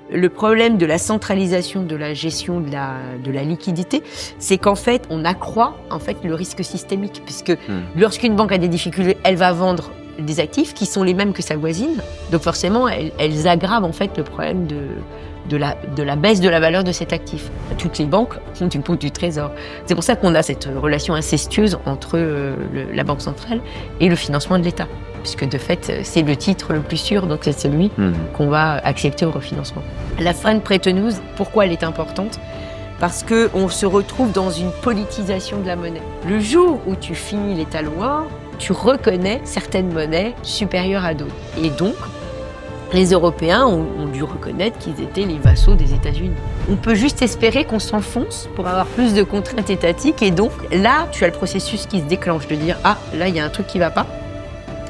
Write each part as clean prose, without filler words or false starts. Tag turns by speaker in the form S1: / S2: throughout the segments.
S1: Le problème de la centralisation de la gestion de la liquidité, c'est qu'en fait, on accroît en fait le risque systémique, puisque lorsqu'une banque a des difficultés, elle va vendre des actifs qui sont les mêmes que sa voisine. Donc forcément, elles aggravent en fait le problème de la baisse de la valeur de cet actif. Toutes les banques sont une banque du trésor. C'est pour ça qu'on a cette relation incestueuse entre la Banque centrale et le financement de l'État. Puisque de fait, c'est le titre le plus sûr, donc c'est celui qu'on va accepter au refinancement. La fin de Bretton Woods, pourquoi elle est importante ? Parce qu'on se retrouve dans une politisation de la monnaie. Le jour où tu finis l'étaloir, tu reconnais certaines monnaies supérieures à d'autres. Et donc, les Européens ont dû reconnaître qu'ils étaient les vassaux des États-Unis. On peut juste espérer qu'on s'enfonce pour avoir plus de contraintes étatiques. Et donc, là, tu as le processus qui se déclenche de dire « Ah, là, il y a un truc qui ne va pas ».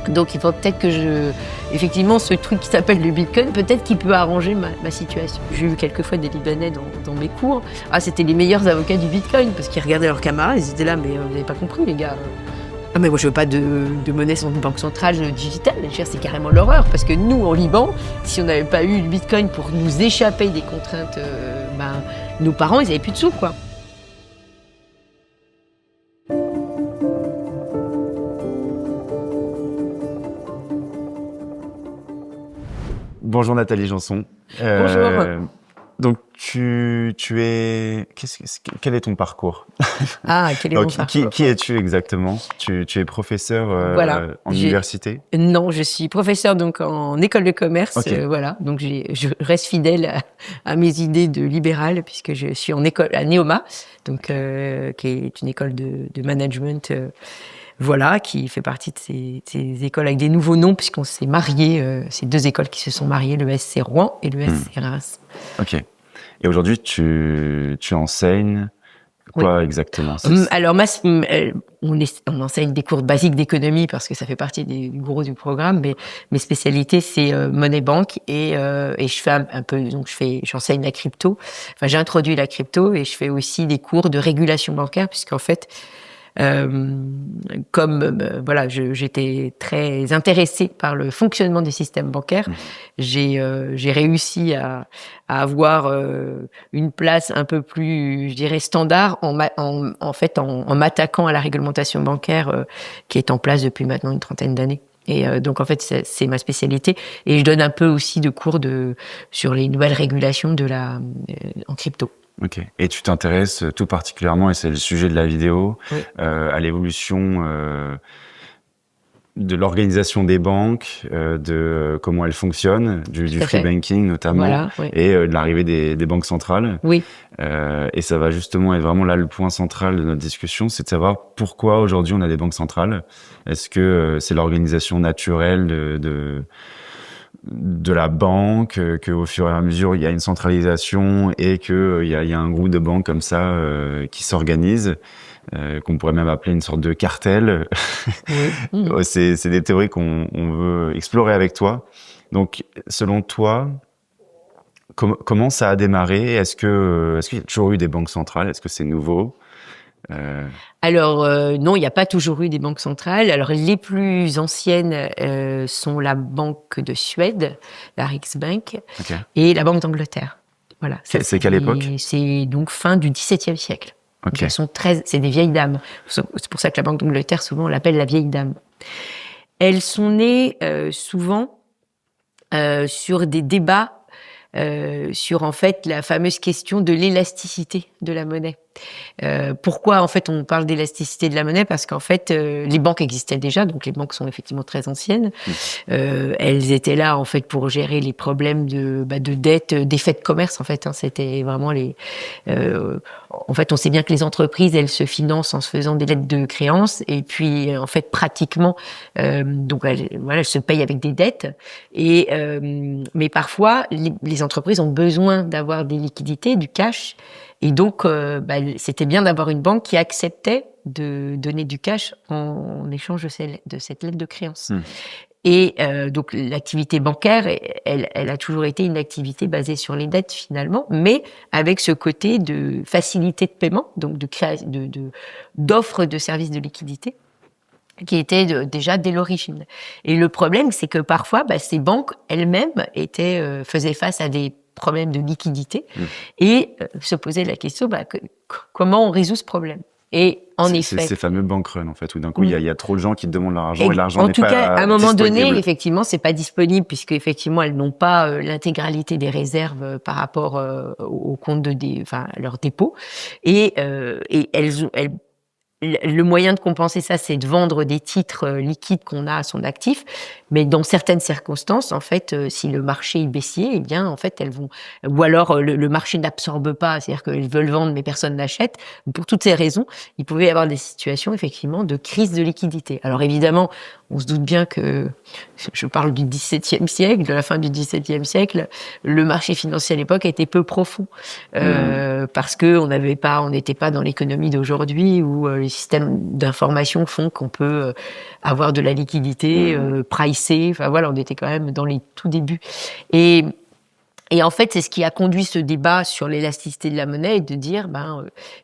S1: Donc il faut peut-être que effectivement, ce truc qui s'appelle le Bitcoin, peut-être qu'il peut arranger ma situation. J'ai eu quelquefois des Libanais dans mes cours. Ah, c'était les meilleurs avocats du Bitcoin, parce qu'ils regardaient leurs camarades, ils étaient là, mais vous n'avez pas compris, les gars. Ah, mais moi, je veux pas de monnaie sans une banque centrale digitale. C'est carrément l'horreur, parce que nous, en Liban, si on n'avait pas eu le Bitcoin pour nous échapper des contraintes, nos parents, ils n'avaient plus de sous, quoi.
S2: Bonjour Nathalie Janson.
S1: Bonjour.
S2: Donc tu es... Quel est ton parcours?
S1: Ah, quel est mon parcours?
S2: Qui es-tu exactement? Tu es professeur en université?
S1: Non, je suis professeur donc en école de commerce.
S2: Okay.
S1: Voilà, donc je reste fidèle à mes idées de libéral puisque je suis en école à Neoma, donc qui est une école de management. Voilà, qui fait partie de ces écoles avec des nouveaux noms, puisqu'on s'est mariés, ces deux écoles qui se sont mariées, le SC Rouen et le SC Reims.
S2: Ok. Et aujourd'hui, tu enseignes quoi exactement?
S1: Alors, on enseigne des cours basiques d'économie parce que ça fait partie du gros du programme, mais mes spécialités, c'est monnaie banque et je fais un peu, donc j'enseigne la crypto. Enfin, j'ai introduit la crypto et je fais aussi des cours de régulation bancaire, puisqu'en fait, voilà, j'étais très intéressée par le fonctionnement des systèmes bancaires. J'ai réussi à avoir une place un peu plus, je dirais, standard en m'attaquant à la réglementation bancaire qui est en place depuis maintenant une trentaine d'années. Et donc en fait c'est ma spécialité et je donne un peu aussi de cours sur les nouvelles régulations en crypto.
S2: Ok. Et tu t'intéresses tout particulièrement, et c'est le sujet de la vidéo,
S1: oui.
S2: À l'évolution de l'organisation des banques, de comment elles fonctionnent, du free banking notamment,
S1: voilà, oui.
S2: Et de l'arrivée des banques centrales.
S1: Oui.
S2: Et ça va justement être vraiment là le point central de notre discussion, c'est de savoir pourquoi aujourd'hui on a des banques centrales. Est-ce que c'est l'organisation naturelle de la banque, que au fur et à mesure il y a une centralisation et que il y a un groupe de banques comme ça qui s'organise, qu'on pourrait même appeler une sorte de cartel. Oui. C'est des théories qu'on veut explorer avec toi. Donc selon toi, comment ça a démarré? Est-ce qu'il y a toujours eu des banques centrales? Est-ce que c'est nouveau?
S1: Alors non, il n'y a pas toujours eu des banques centrales. Alors les plus anciennes sont la Banque de Suède, la Riksbank, okay. Et la Banque d'Angleterre. Voilà.
S2: C'est quelle époque?
S1: C'est donc fin du XVIIe siècle.
S2: Okay.
S1: C'est des vieilles dames. C'est pour ça que la Banque d'Angleterre, souvent, on l'appelle la vieille dame. Elles sont nées souvent sur des débats sur en fait la fameuse question de l'élasticité de la monnaie. Pourquoi en fait on parle d'élasticité de la monnaie? Parce qu'en fait les banques existaient déjà, donc les banques sont effectivement très anciennes. Elles étaient là en fait pour gérer les problèmes de dette, d'effets de commerce en fait. C'était vraiment en fait on sait bien que les entreprises elles se financent en se faisant des lettres de créance et puis en fait pratiquement donc elles se payent avec des dettes et mais parfois les entreprises ont besoin d'avoir des liquidités, du cash. Et donc, c'était bien d'avoir une banque qui acceptait de donner du cash en échange de cette lettre de créance. Et donc, l'activité bancaire, elle a toujours été une activité basée sur les dettes finalement, mais avec ce côté de facilité de paiement, donc d'offre de services de liquidité, qui était déjà dès l'origine. Et le problème, c'est que parfois, ces banques elles-mêmes faisaient face à des problème de liquidité et se poser la question comment on résout ce problème. Et en effet,
S2: ces fameux bank runs en fait, où d'un coup il y a trop de gens qui te demandent leur argent et l'argent n'est pas
S1: disponible. En tout cas, à un moment donné, effectivement, c'est pas disponible puisque effectivement elles n'ont pas l'intégralité des réserves par rapport au compte leur dépôt et le moyen de compenser ça, c'est de vendre des titres liquides qu'on a à son actif. Mais dans certaines circonstances, en fait, si le marché est baissier, eh bien, en fait, elles vont, ou alors le marché n'absorbe pas, c'est-à-dire qu'ils veulent vendre mais personne n'achète. Pour toutes ces raisons, il pouvait y avoir des situations effectivement de crise de liquidité. Alors évidemment, on se doute bien que je parle du XVIIe siècle, de la fin du XVIIe siècle, le marché financier à l'époque était peu profond parce que on n'était pas dans l'économie d'aujourd'hui où les systèmes d'information font qu'on peut avoir de la liquidité pricée. Enfin voilà, on était quand même dans les tout débuts. Et en fait, c'est ce qui a conduit ce débat sur l'élasticité de la monnaie et de dire,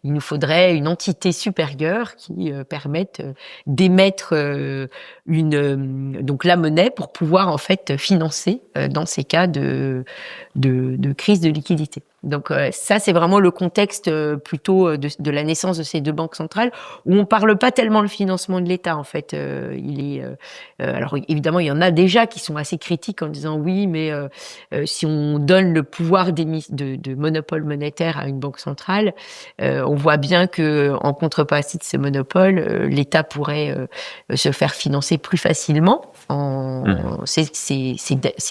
S1: il nous faudrait une entité supérieure qui permette d'émettre donc la monnaie pour pouvoir en fait financer dans ces cas de crise de liquidité. Donc ça, c'est vraiment le contexte plutôt de la naissance de ces deux banques centrales où on parle pas tellement le financement de l'État en fait. Alors évidemment, il y en a déjà qui sont assez critiques en disant oui, mais si on donne le pouvoir de monopole monétaire à une banque centrale, on voit bien que en contrepartie de ce monopole, l'État pourrait se faire financer plus facilement ses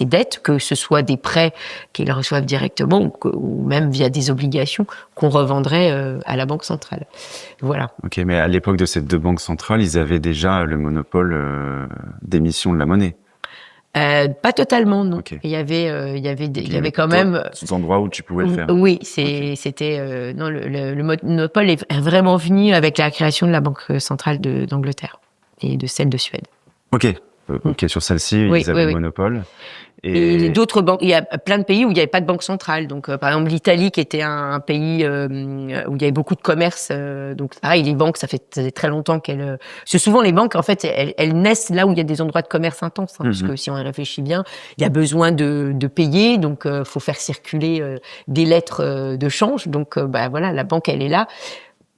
S1: dettes, que ce soit des prêts qu'ils reçoivent directement ou même via des obligations qu'on revendrait à la banque centrale. Voilà.
S2: Ok, mais à l'époque de ces deux banques centrales, ils avaient déjà le monopole d'émission de la monnaie.
S1: Pas totalement, non.
S2: Okay.
S1: Il y avait quand même
S2: des endroits où tu pouvais le faire.
S1: Oui, c'était non, le monopole est vraiment venu avec la création de la Banque centrale d'Angleterre et de celle de Suède.
S2: Ok, sur celle-ci, ils avaient le monopole.
S1: Et d'autres banques, il y a plein de pays où il n'y avait pas de banque centrale. Donc, par exemple, l'Italie, qui était un pays où il y avait beaucoup de commerce. Donc, pareil, les banques, ça fait très longtemps qu'elles. Parce que souvent, les banques, en fait, elles naissent là où il y a des endroits de commerce intenses. Parce que si on y réfléchit bien, il y a besoin de payer. Donc, faut faire circuler des lettres de change. Donc, voilà, la banque, elle est là.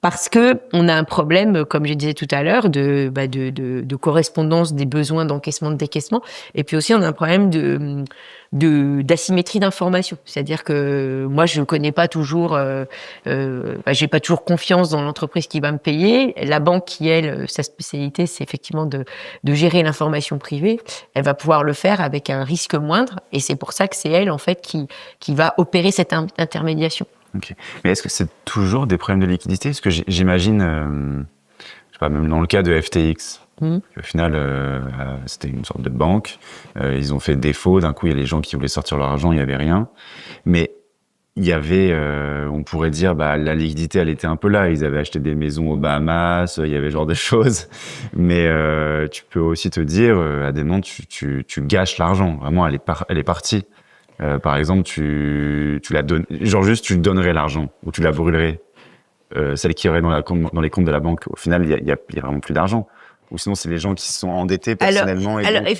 S1: Parce que on a un problème, comme je disais tout à l'heure, de correspondance des besoins d'encaissement, de décaissement, et puis aussi on a un problème d'asymétrie d'information. C'est-à-dire que moi je connais pas toujours, j'ai pas toujours confiance dans l'entreprise qui va me payer. La banque qui elle, sa spécialité, c'est effectivement de gérer l'information privée. Elle va pouvoir le faire avec un risque moindre, et c'est pour ça que c'est elle en fait qui va opérer cette intermédiation.
S2: Okay. Mais est-ce que c'est toujours des problèmes de liquidité ? Parce que j'imagine, je sais pas, même dans le cas de FTX, au final, c'était une sorte de banque. Ils ont fait défaut. D'un coup, il y a les gens qui voulaient sortir leur argent, il n'y avait rien. Mais il y avait, on pourrait dire, la liquidité, elle était un peu là. Ils avaient acheté des maisons aux Bahamas, il y avait ce genre de choses. Mais tu peux aussi te dire, à des moments, tu gâches l'argent. Vraiment, elle est partie. Par exemple, tu la donnes, genre juste tu donnerais l'argent ou tu la brûlerais, celle qui irait dans les comptes de la banque. Au final, il y a vraiment plus d'argent. Ou sinon, c'est les gens qui se sont endettés personnellement.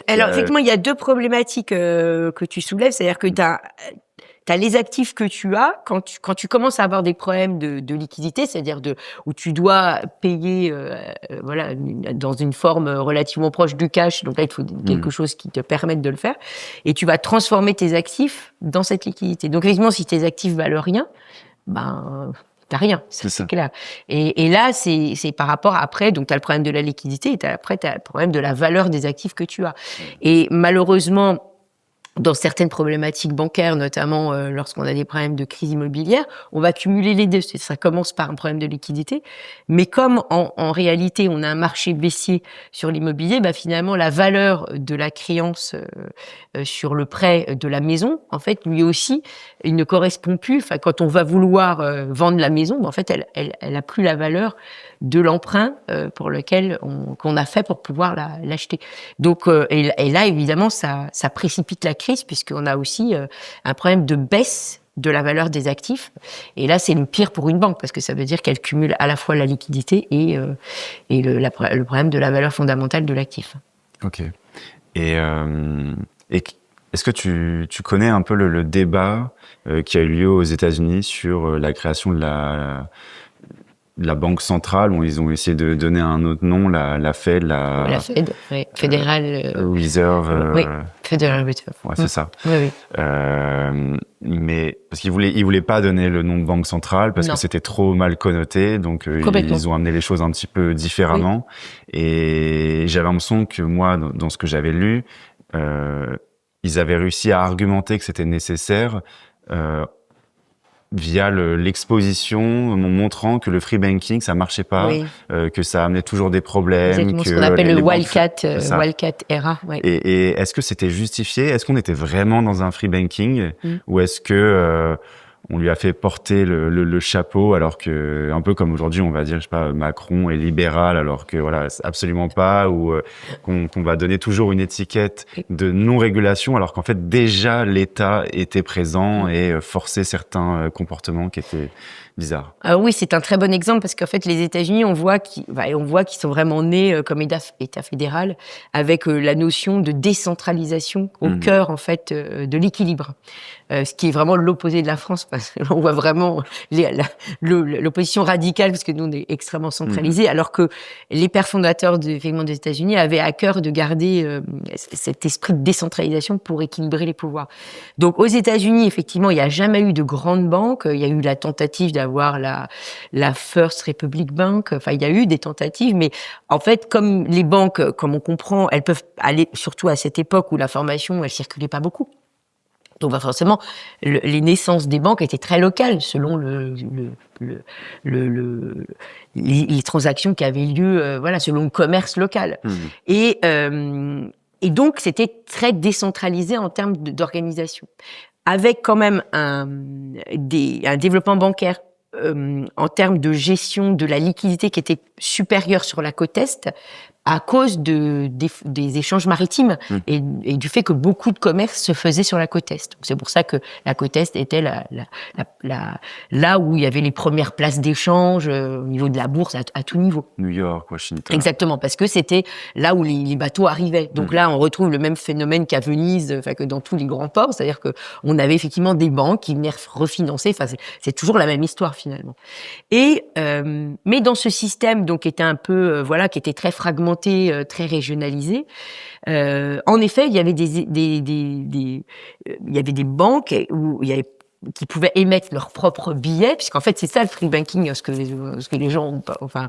S1: Alors, effectivement, il y a deux problématiques que tu soulèves, c'est-à-dire que t'as les actifs que tu as quand tu commences à avoir des problèmes de liquidité, c'est-à-dire où tu dois payer dans une forme relativement proche du cash. Donc là, il te faut quelque chose qui te permette de le faire, et tu vas transformer tes actifs dans cette liquidité. Donc effectivement, si tes actifs valent rien, t'as rien, c'est clair. Et là, c'est par rapport après, donc t'as le problème de la liquidité, et t'as le problème de la valeur des actifs que tu as. Et malheureusement, dans certaines problématiques bancaires, notamment lorsqu'on a des problèmes de crise immobilière, on va cumuler les deux. Ça commence par un problème de liquidité, mais comme en réalité on a un marché baissier sur l'immobilier, finalement la valeur de la créance sur le prêt de la maison, en fait, lui aussi, il ne correspond plus. Enfin, quand on va vouloir vendre la maison, en fait, elle a plus la valeur de l'emprunt pour lequel qu'on a fait pour pouvoir l'acheter. Donc, et là, évidemment, ça précipite la crise, puisqu'on a aussi un problème de baisse de la valeur des actifs. Et là, c'est le pire pour une banque, parce que ça veut dire qu'elle cumule à la fois la liquidité et le problème de la valeur fondamentale de l'actif.
S2: Ok. Et Est-ce que tu connais un peu le débat qui a eu lieu aux États-Unis sur la création de la banque centrale, où ils ont essayé de donner un autre nom, la Fed,
S1: La Fed, oui. Fédérale.
S2: Reserve.
S1: Oui, Federal Reserve.
S2: Ouais, c'est ça.
S1: Oui.
S2: Mais parce qu'ils voulaient pas donner le nom de banque centrale parce que c'était trop mal connoté, donc ils ont amené les choses un petit peu différemment. Oui. Et j'avais l'impression que moi, dans ce que j'avais lu, ils avaient réussi à argumenter que c'était nécessaire via l'exposition, montrant que le free banking ça marchait pas, que ça amenait toujours des problèmes.
S1: Exactement,
S2: que
S1: ce qu'on appelle le wildcat era. Ouais.
S2: Et est-ce que c'était justifié? Est-ce qu'on était vraiment dans un free banking ou est-ce que on lui a fait porter le chapeau alors que, un peu comme aujourd'hui, on va dire, je sais pas, Macron est libéral alors que voilà, absolument pas, ou qu'on va donner toujours une étiquette de non-régulation alors qu'en fait déjà l'État était présent et forçait certains comportements qui étaient bizarres.
S1: Oui, c'est un très bon exemple parce qu'en fait, les États-Unis, on voit qu'ils sont vraiment nés comme État fédéral avec la notion de décentralisation au cœur en fait de l'équilibre. Ce qui est vraiment l'opposé de la France. Parce qu'on voit vraiment l'opposition radicale parce que nous on est extrêmement centralisés, alors que les pères fondateurs des États-Unis avaient à cœur de garder cet esprit de décentralisation pour équilibrer les pouvoirs. Donc aux États-Unis, effectivement, il n'y a jamais eu de grande banque. Il y a eu la tentative d'avoir la First Republic Bank. Enfin, il y a eu des tentatives, mais en fait, comme les banques, comme on comprend, elles peuvent aller, surtout à cette époque où l'information, elle circulait pas beaucoup. Donc, forcément, les naissances des banques étaient très locales, selon les transactions qui avaient lieu, selon le commerce local. Et donc, c'était très décentralisé en termes d'organisation, avec quand même un développement bancaire en termes de gestion de la liquidité qui était supérieur sur la côte Est, à cause des échanges maritimes et du fait que beaucoup de commerce se faisait sur la côte Est. Donc c'est pour ça que la côte Est était là où il y avait les premières places d'échange au niveau de la bourse à tout niveau.
S2: New York, Washington.
S1: Exactement, parce que c'était là où les bateaux arrivaient. Donc là, on retrouve le même phénomène qu'à Venise, que dans tous les grands ports, c'est-à-dire que on avait effectivement des banques qui venaient refinancer. Enfin, c'est toujours la même histoire finalement. Et mais dans ce système, donc, qui était un peu qui était très fragmenté, très régionalisé. En effet, il y avait il y avait des banques qui pouvaient émettre leurs propres billets, puisqu'en fait c'est ça le free banking, ce que les gens ont pas,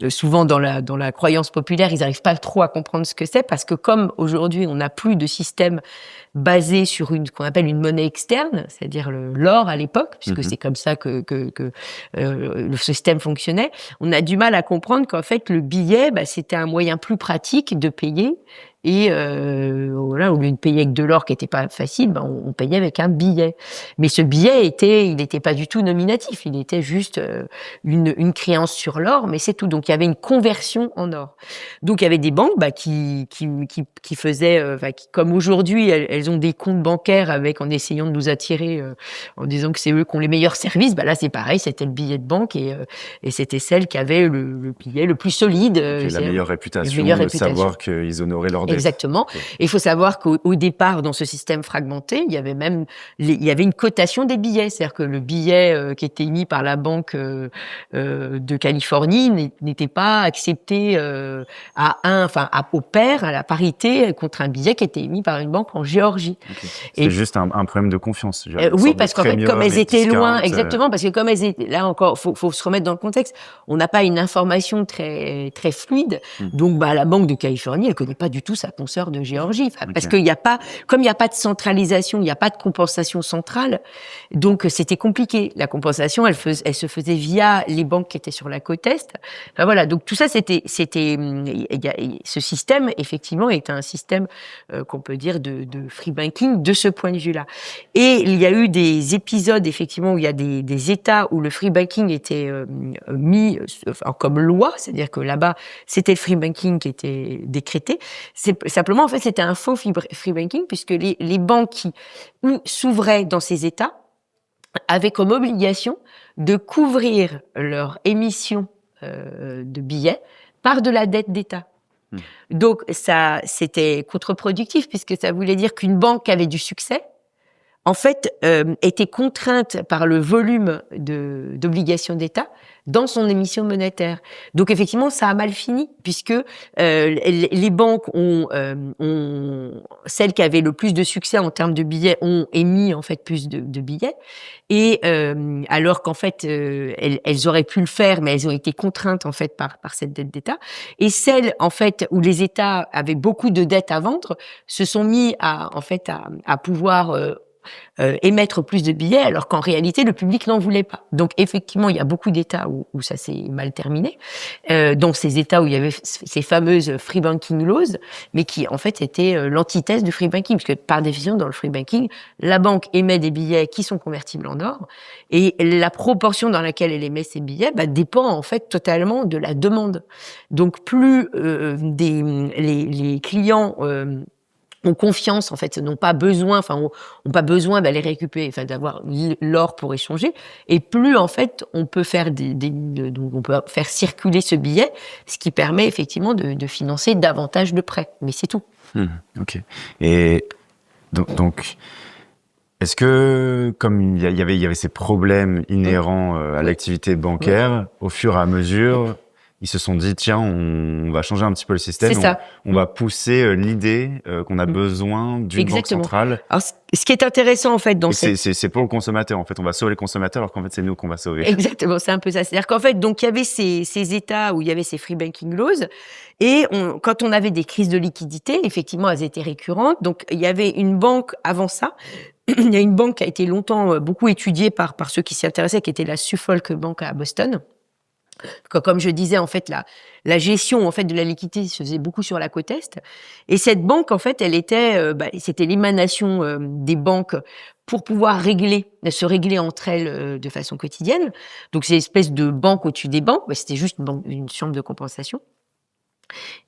S1: souvent dans la croyance populaire, ils n'arrivent pas trop à comprendre ce que c'est, parce que comme aujourd'hui on n'a plus de système basé sur qu'on appelle une monnaie externe, c'est-à-dire l'or à l'époque, puisque c'est comme ça que le système fonctionnait, on a du mal à comprendre qu'en fait le billet, c'était un moyen plus pratique de payer. Et au lieu de payer avec de l'or qui était pas facile, on payait avec un billet. Mais ce billet il n'était pas du tout nominatif, il était juste une créance sur l'or, mais c'est tout. Donc il y avait une conversion en or. Donc il y avait des banques qui faisaient, comme aujourd'hui, elles ont des comptes bancaires en essayant de nous attirer, en disant que c'est eux qui ont les meilleurs services. Là c'est pareil, c'était le billet de banque et c'était celle qui avait le billet le plus solide.
S2: La meilleure réputation, de savoir qu'ils honoraient leur dette.
S1: Exactement. Et il faut savoir qu'au départ, dans ce système fragmenté, il y avait une cotation des billets. C'est-à-dire que le billet qui était émis par la banque de Californie n'était pas accepté au pair, à la parité, contre un billet qui était émis par une banque en Géorgie.
S2: Okay. C'était juste un problème de confiance.
S1: Oui, parce qu'en fait, comme elles étaient loin, exactement, parce que comme elles étaient, là encore, faut se remettre dans le contexte. On n'a pas une information très, très fluide. Donc, la banque de Californie, elle connaît pas du tout sa consoeur de Géorgie. Parce qu'il n'y a pas, comme il n'y a pas de centralisation, il n'y a pas de compensation centrale, donc c'était compliqué. La compensation, elle se faisait via les banques qui étaient sur la côte Est. Donc tout ça, ce système, effectivement, est un système qu'on peut dire de free banking de ce point de vue-là. Et il y a eu des épisodes, effectivement, où il y a des États où le free banking était mis comme loi, c'est-à-dire que là-bas, c'était le free banking qui était décrété. Simplement, en fait, c'était un faux free banking, puisque les banques qui s'ouvraient dans ces États avaient comme obligation de couvrir leur émission de billets par de la dette d'État. Donc ça, c'était contre-productif puisque ça voulait dire qu'une banque qui avait du succès, en fait, était contrainte par le volume d'obligations d'État dans son émission monétaire. Donc effectivement, ça a mal fini puisque les banques celles qui avaient le plus de succès en termes de billets ont émis en fait plus de billets et alors qu'en fait elles auraient pu le faire, mais elles ont été contraintes en fait par cette dette d'État. Et celles en fait où les États avaient beaucoup de dettes à vendre se sont mis à pouvoir émettre plus de billets, alors qu'en réalité, le public n'en voulait pas. Donc, effectivement, il y a beaucoup d'États où ça s'est mal terminé, dont ces États où il y avait ces fameuses free banking laws, mais qui, en fait, étaient l'antithèse du free banking, puisque par définition, dans le free banking, la banque émet des billets qui sont convertibles en or, et la proportion dans laquelle elle émet ces billets dépend, en fait, totalement de la demande. Donc, plus les clients ont confiance, en fait, n'ont pas besoin d'aller récupérer, d'avoir l'or pour échanger. Et plus, en fait, on peut faire donc on peut faire circuler ce billet, ce qui permet effectivement de financer davantage de prêts. Mais c'est tout.
S2: Ok. Et donc, est-ce que, comme il y avait ces problèmes inhérents à l'activité bancaire, au fur et à mesure, ils se sont dit, tiens, on va changer un petit peu le système. On va pousser l'idée qu'on a besoin d'une banque centrale.
S1: Alors, ce qui est intéressant, en fait,
S2: c'est pour le consommateur, en fait. On va sauver les consommateurs, alors qu'en fait, c'est nous qu'on va sauver.
S1: Exactement, c'est un peu ça. C'est-à-dire qu'en fait, donc, il y avait ces États où il y avait ces free banking laws. Et quand on avait des crises de liquidité, effectivement, elles étaient récurrentes. Donc, il y avait une banque avant ça. Il y a une banque qui a été longtemps beaucoup étudiée par ceux qui s'y intéressaient, qui était la Suffolk Bank à Boston. Comme je disais, en fait, la gestion en fait de la liquidité se faisait beaucoup sur la côte est. Et cette banque, en fait, elle était, c'était l'émanation des banques pour pouvoir se régler entre elles de façon quotidienne. Donc, c'est une espèce de banque au-dessus des banques. C'était juste une chambre de compensation.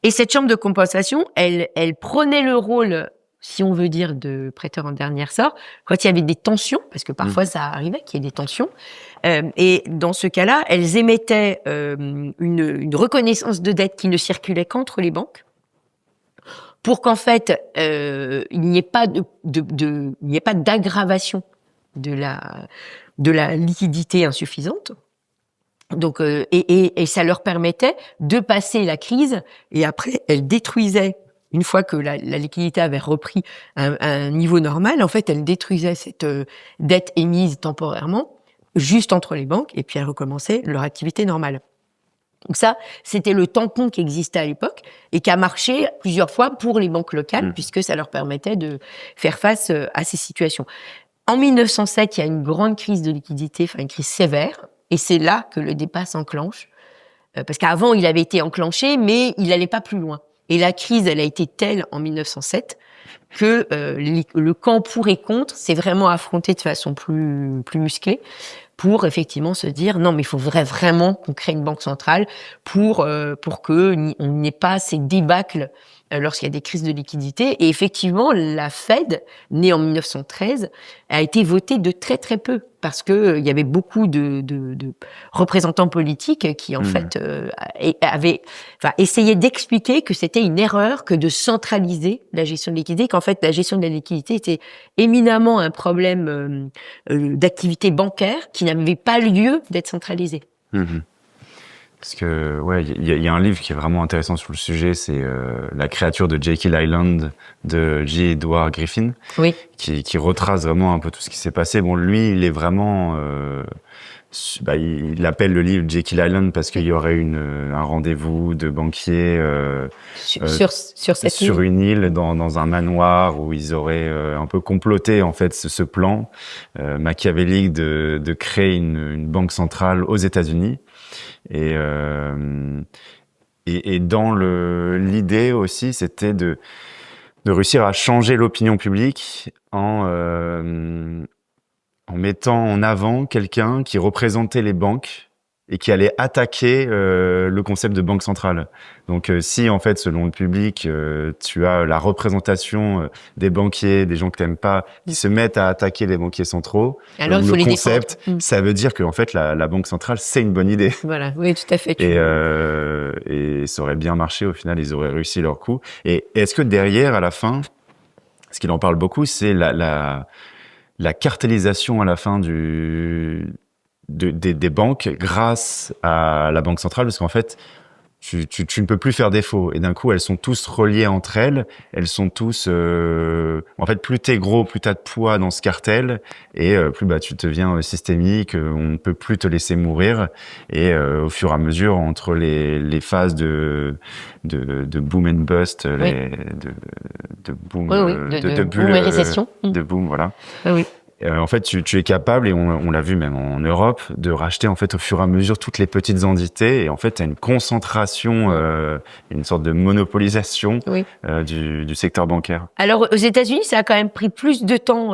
S1: Et cette chambre de compensation, elle prenait le rôle, si on veut dire, de prêteur en dernier ressort, quand il y avait des tensions, parce que parfois ça arrivait qu'il y ait des tensions. Et dans ce cas-là, elles émettaient une reconnaissance de dette qui ne circulait qu'entre les banques, pour qu'en fait il n'y ait pas d'aggravation de la liquidité insuffisante. Donc et ça leur permettait de passer la crise, et après elles détruisaient. Une fois que la liquidité avait repris un niveau normal, en fait, elle détruisait cette dette émise temporairement, juste entre les banques, et puis elles recommençaient leur activité normale. Donc ça, c'était le tampon qui existait à l'époque et qui a marché plusieurs fois pour les banques locales, puisque ça leur permettait de faire face à ces situations. En 1907, il y a une grande crise de liquidité, une crise sévère, et c'est là que le débat s'enclenche. Parce qu'avant, il avait été enclenché, mais il n'allait pas plus loin. Et la crise, elle a été telle en 1907 que le camp pour et contre s'est vraiment affronté de façon plus musclée pour effectivement se dire non, mais il faut vraiment qu'on crée une banque centrale pour que on n'ait pas ces débâcles lorsqu'il y a des crises de liquidité. Et effectivement, la Fed, née en 1913, a été votée de très très peu parce que il y avait beaucoup de représentants politiques qui en fait avaient essayé d'expliquer que c'était une erreur que de centraliser la gestion de liquidité, qu'en fait la gestion de la liquidité était éminemment un problème d'activité bancaire qui n'avait pas lieu d'être centralisée.
S2: Parce que, il y a un livre qui est vraiment intéressant sur le sujet, c'est La créature de Jekyll Island de J. Edward Griffin, qui retrace vraiment un peu tout ce qui s'est passé. Bon, lui, il est vraiment... il appelle le livre Jekyll Island parce qu'il y aurait un rendez-vous de banquiers sur une île, dans un manoir, où ils auraient un peu comploté en fait ce plan machiavélique de créer une banque centrale aux États-Unis. Et dans l'idée aussi, c'était de réussir à changer l'opinion publique en mettant en avant quelqu'un qui représentait les banques et qui allait attaquer le concept de banque centrale. Donc, si en fait, selon le public, tu as la représentation des banquiers, des gens que t'aimes pas, qui se mettent à attaquer les banquiers centraux,
S1: alors il faut
S2: le
S1: les
S2: concept,
S1: défendre.
S2: ça veut dire que en fait, la banque centrale, c'est une bonne idée.
S1: Voilà, oui, tout à fait.
S2: Et ça aurait bien marché. Au final, ils auraient réussi leur coup. Et est-ce que derrière, à la fin, ce qu'il en parle beaucoup, c'est la cartélisation à la fin des banques grâce à la banque centrale, parce qu'en fait, tu ne peux plus faire défaut. Et d'un coup, elles sont tous reliées entre elles. Elles sont tous... en fait, plus t'es gros, plus t'as de poids dans ce cartel, et plus tu deviens systémique, on ne peut plus te laisser mourir. Et au fur et à mesure, entre les phases de boom and bust,
S1: Oui.
S2: de boom,
S1: Oui,
S2: de bulle,
S1: boom et récession.
S2: de boom, voilà.
S1: Oui.
S2: En fait, tu es capable, et on l'a vu même en Europe, de racheter en fait au fur et à mesure toutes les petites entités, et en fait, tu as une concentration, une sorte de monopolisation du secteur bancaire.
S1: Alors aux États-Unis, ça a quand même pris plus de temps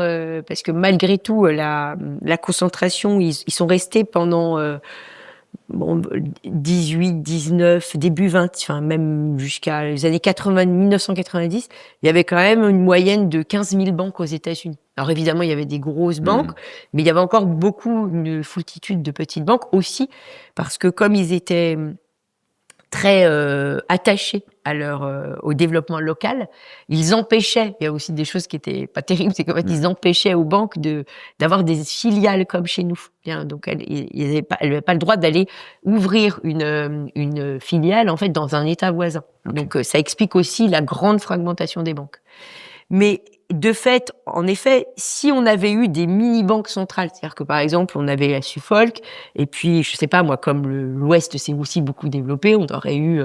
S1: parce que malgré tout, la concentration, ils sont restés pendant 18, 19, début 20, enfin même jusqu'à les années 80, 1990, il y avait quand même une moyenne de 15 000 banques aux États-Unis. Alors évidemment, il y avait des grosses banques, mais il y avait encore une foultitude de petites banques aussi, parce que comme ils étaient très attachés à au développement local, ils empêchaient, il y a aussi des choses qui étaient pas terribles, c'est qu'en fait, ils empêchaient aux banques d'avoir des filiales comme chez nous. Bien, donc, elles n'avaient pas le droit d'aller ouvrir une filiale, en fait, dans un État voisin. Okay. Donc, ça explique aussi la grande fragmentation des banques. Mais, de fait, en effet, si on avait eu des mini-banques centrales, c'est-à-dire que par exemple, on avait la Suffolk, et puis, je sais pas moi, comme l'Ouest s'est aussi beaucoup développé, on aurait eu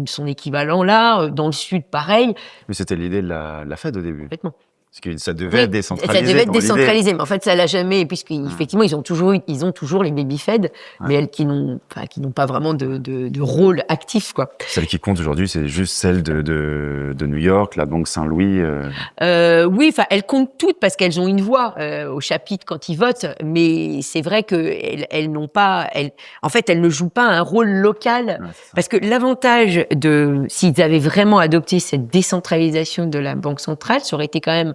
S1: son équivalent là, dans le Sud, pareil.
S2: Mais c'était l'idée de la Fed au début.
S1: Complètement.
S2: Parce que ça devait être décentralisé.
S1: Ça devait être décentralisé, mais en fait, ça l'a jamais, puisqu'effectivement, ils ont toujours les baby Fed, mais elles qui n'ont pas vraiment de rôle actif, quoi.
S2: Celle qui compte aujourd'hui, c'est juste celle de New York, la Banque Saint-Louis.
S1: Oui, enfin, elles comptent toutes parce qu'elles ont une voix au chapitre quand ils votent, mais c'est vrai que elles n'ont pas, en fait, elles ne jouent pas un rôle local, parce que l'avantage s'ils avaient vraiment adopté cette décentralisation de la Banque centrale, ça aurait été quand même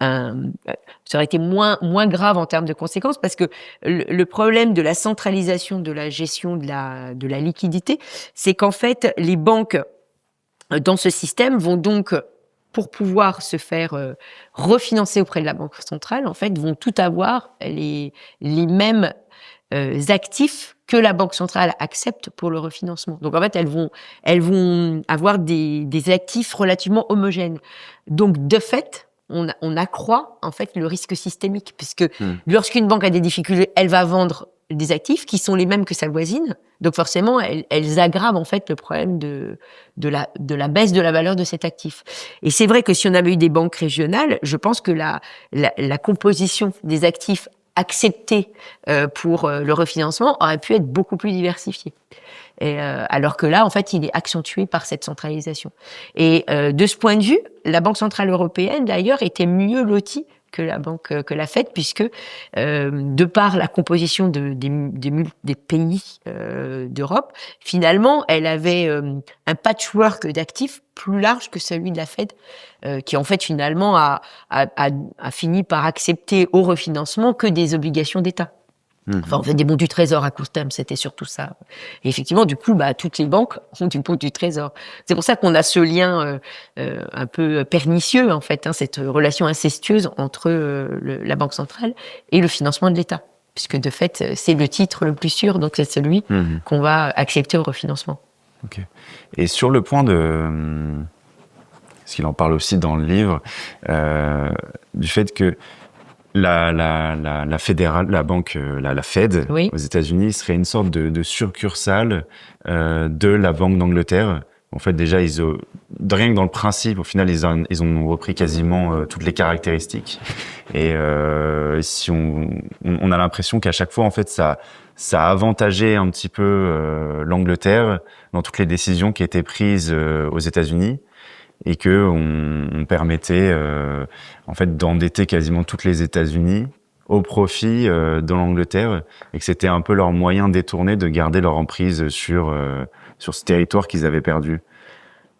S1: ça aurait été moins grave en termes de conséquences, parce que le problème de la centralisation de la gestion de la liquidité, c'est qu'en fait les banques dans ce système vont donc, pour pouvoir se faire refinancer auprès de la Banque centrale, en fait, vont tout avoir les mêmes actifs que la Banque centrale accepte pour le refinancement. Donc en fait, elles vont avoir des actifs relativement homogènes. Donc de fait, on accroît en fait le risque systémique, puisque lorsqu'une banque a des difficultés, elle va vendre des actifs qui sont les mêmes que sa voisine. Donc forcément, elles aggravent en fait le problème de la baisse de la valeur de cet actif. Et c'est vrai que si on avait eu des banques régionales, je pense que la composition des actifs acceptés pour le refinancement aurait pu être beaucoup plus diversifiée. Alors que là, en fait, il est accentué par cette centralisation. Et de ce point de vue, la Banque centrale européenne, d'ailleurs, était mieux lotie que la Fed, puisque de par la composition des pays d'Europe, finalement, elle avait un patchwork d'actifs plus large que celui de la Fed, qui en fait finalement a fini par accepter au refinancement que des obligations d'État. Enfin, en fait, des bons du trésor à court terme, c'était surtout ça. Et effectivement, du coup, toutes les banques ont du bon du trésor. C'est pour ça qu'on a ce lien un peu pernicieux, en fait, cette relation incestueuse entre la Banque centrale et le financement de l'État. Puisque, de fait, c'est le titre le plus sûr, donc c'est celui qu'on va accepter au refinancement.
S2: Ok. Et sur le point parce qu'il en parle aussi dans le livre, du fait que la fédérale, la banque, la Fed, aux États-Unis, serait une sorte de succursale de la Banque d'Angleterre. En fait, déjà, rien que dans le principe, au final, ils ont repris quasiment toutes les caractéristiques. Et si on a l'impression qu'à chaque fois, en fait, ça a avantagé un petit peu l'Angleterre dans toutes les décisions qui étaient prises aux États-Unis. Et que on permettait en fait d'endetter quasiment toutes les États-Unis au profit de l'Angleterre et que c'était un peu leur moyen détourné de garder leur emprise sur ce territoire qu'ils avaient perdu.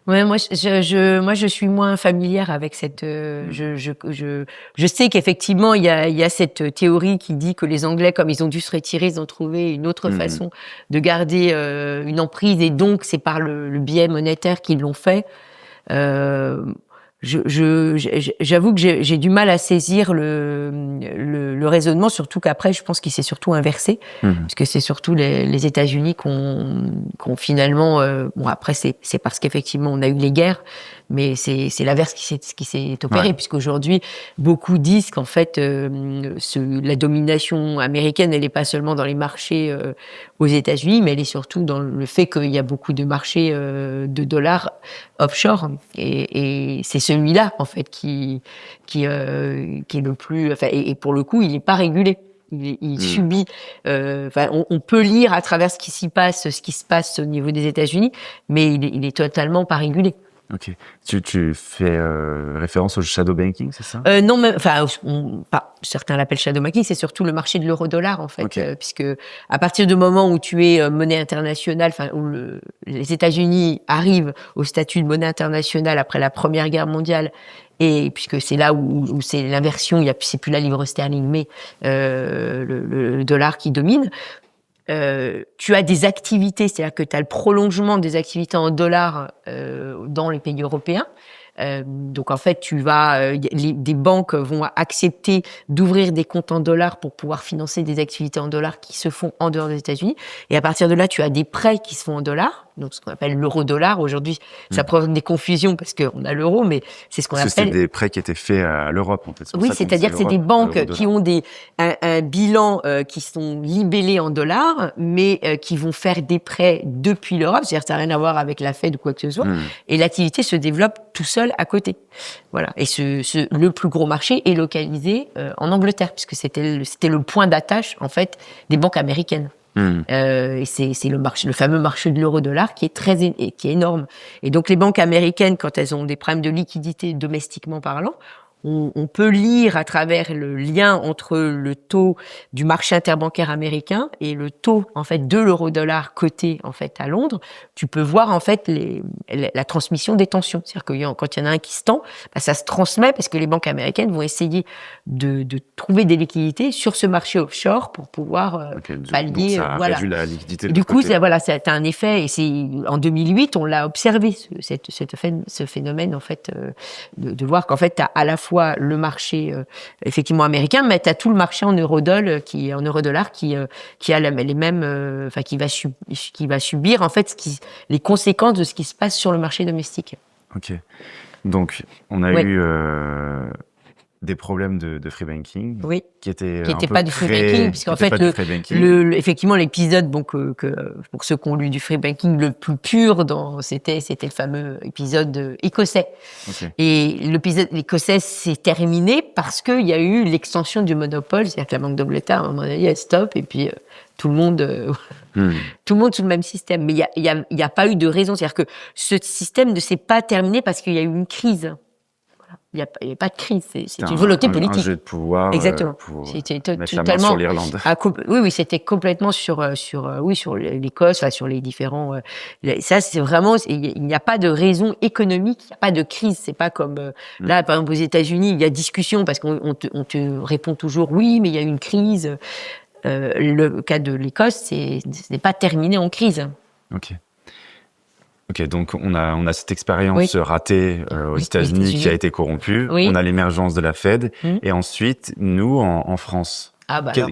S1: Ouais, moi je suis moins familière avec cette. Je sais qu'effectivement il y a cette théorie qui dit que les Anglais, comme ils ont dû se retirer, ils ont trouvé une autre façon de garder une emprise, et donc c'est par le biais monétaire qu'ils l'ont fait. J'avoue que j'ai du mal à saisir le raisonnement, surtout qu'après, je pense qu'il s'est surtout inversé, parce que c'est surtout les États-Unis qu'on finalement. Bon, après, c'est parce qu'effectivement, on a eu les guerres, mais c'est l'inverse qui s'est opéré, puisqu'aujourd'hui, beaucoup disent qu'en fait, la domination américaine, elle n'est pas seulement dans les marchés aux États-Unis, mais elle est surtout dans le fait qu'il y a beaucoup de marchés de dollars offshore, et c'est celui-là en fait qui est le plus, enfin, et pour le coup il n'est pas régulé, il subit, on peut lire à travers ce qui se passe au niveau des États-Unis, mais il est totalement pas régulé.
S2: Ok. Tu fais référence au shadow banking, c'est ça?
S1: Non, mais enfin, certains l'appellent shadow banking, c'est surtout le marché de l'euro-dollar en fait, puisque à partir du moment où tu es monnaie internationale, enfin où les États-Unis arrivent au statut de monnaie internationale après la Première Guerre mondiale, et puisque c'est là où c'est l'inversion, c'est plus la livre sterling, mais le dollar qui domine. Tu as des activités, c'est-à-dire que tu as le prolongement des activités en dollars dans les pays européens. Donc en fait, des banques vont accepter d'ouvrir des comptes en dollars pour pouvoir financer des activités en dollars qui se font en dehors des États-Unis. Et à partir de là, tu as des prêts qui se font en dollars, donc ce qu'on appelle l'euro-dollar. Aujourd'hui, ça provoque des confusions parce qu'on a l'euro, mais c'est ce qu'on appelle.
S2: C'est des prêts qui étaient faits à l'Europe, en fait.
S1: Oui, c'est-à-dire que c'est des banques qui ont un bilan qui sont libellés en dollars, mais qui vont faire des prêts depuis l'Europe. C'est-à-dire que ça n'a rien à voir avec la Fed ou quoi que ce soit. Et l'activité se développe tout seul à côté. Voilà. Et le plus gros marché est localisé en Angleterre, puisque c'était le point d'attache en fait des banques américaines. Et c'est le fameux marché de l'euro-dollar qui est énorme. Et donc les banques américaines, quand elles ont des problèmes de liquidité domestiquement parlant, on peut lire à travers le lien entre le taux du marché interbancaire américain et le taux en fait de l'euro-dollar coté en fait à Londres. Tu peux voir en fait la transmission des tensions. C'est-à-dire que quand il y en a un qui se tend, ça se transmet parce que les banques américaines vont essayer de trouver des liquidités sur ce marché offshore pour pouvoir pallier.
S2: Donc ça a réduit la liquidité.
S1: Du coup, ça a un effet. Et c'est en 2008, on l'a observé ce phénomène en fait de voir qu'en fait t'as à la fois le marché effectivement américain, mais tu as tout le marché en eurodollar qui a les mêmes, enfin qui va subir en fait les conséquences de ce qui se passe sur le marché domestique.
S2: Ok. Donc on a eu des problèmes de free banking, qui étaient
S1: pas du free banking, puisqu'en fait effectivement l'épisode pour ceux qui ont lu du free banking le plus pur c'était le fameux épisode écossais. Et l'épisode écossais s'est terminé parce qu'il y a eu l'extension du monopole, c'est-à-dire que la Banque d'Angleterre à un moment donné elle stop et puis tout le monde sous le même système. Mais il y a pas eu de raison, c'est-à-dire que ce système ne s'est pas terminé parce qu'il y a eu une crise. Il n'y a pas de crise, c'est une volonté politique.
S2: Un jeu de pouvoir.
S1: Exactement.
S2: C'était totalement sur l'Irlande.
S1: Oui, c'était complètement sur l'Écosse, sur les différents. Ça, c'est vraiment. Il n'y a pas de raison économique, il n'y a pas de crise. C'est pas comme là, par exemple, aux États-Unis, il y a discussion parce qu'on te répond toujours oui, mais il y a une crise. Le cas de l'Écosse, ce n'est pas terminé en crise.
S2: Ok, donc on a cette expérience ratée aux États-Unis qui a été corrompue. On a l'émergence de la Fed et ensuite nous en France.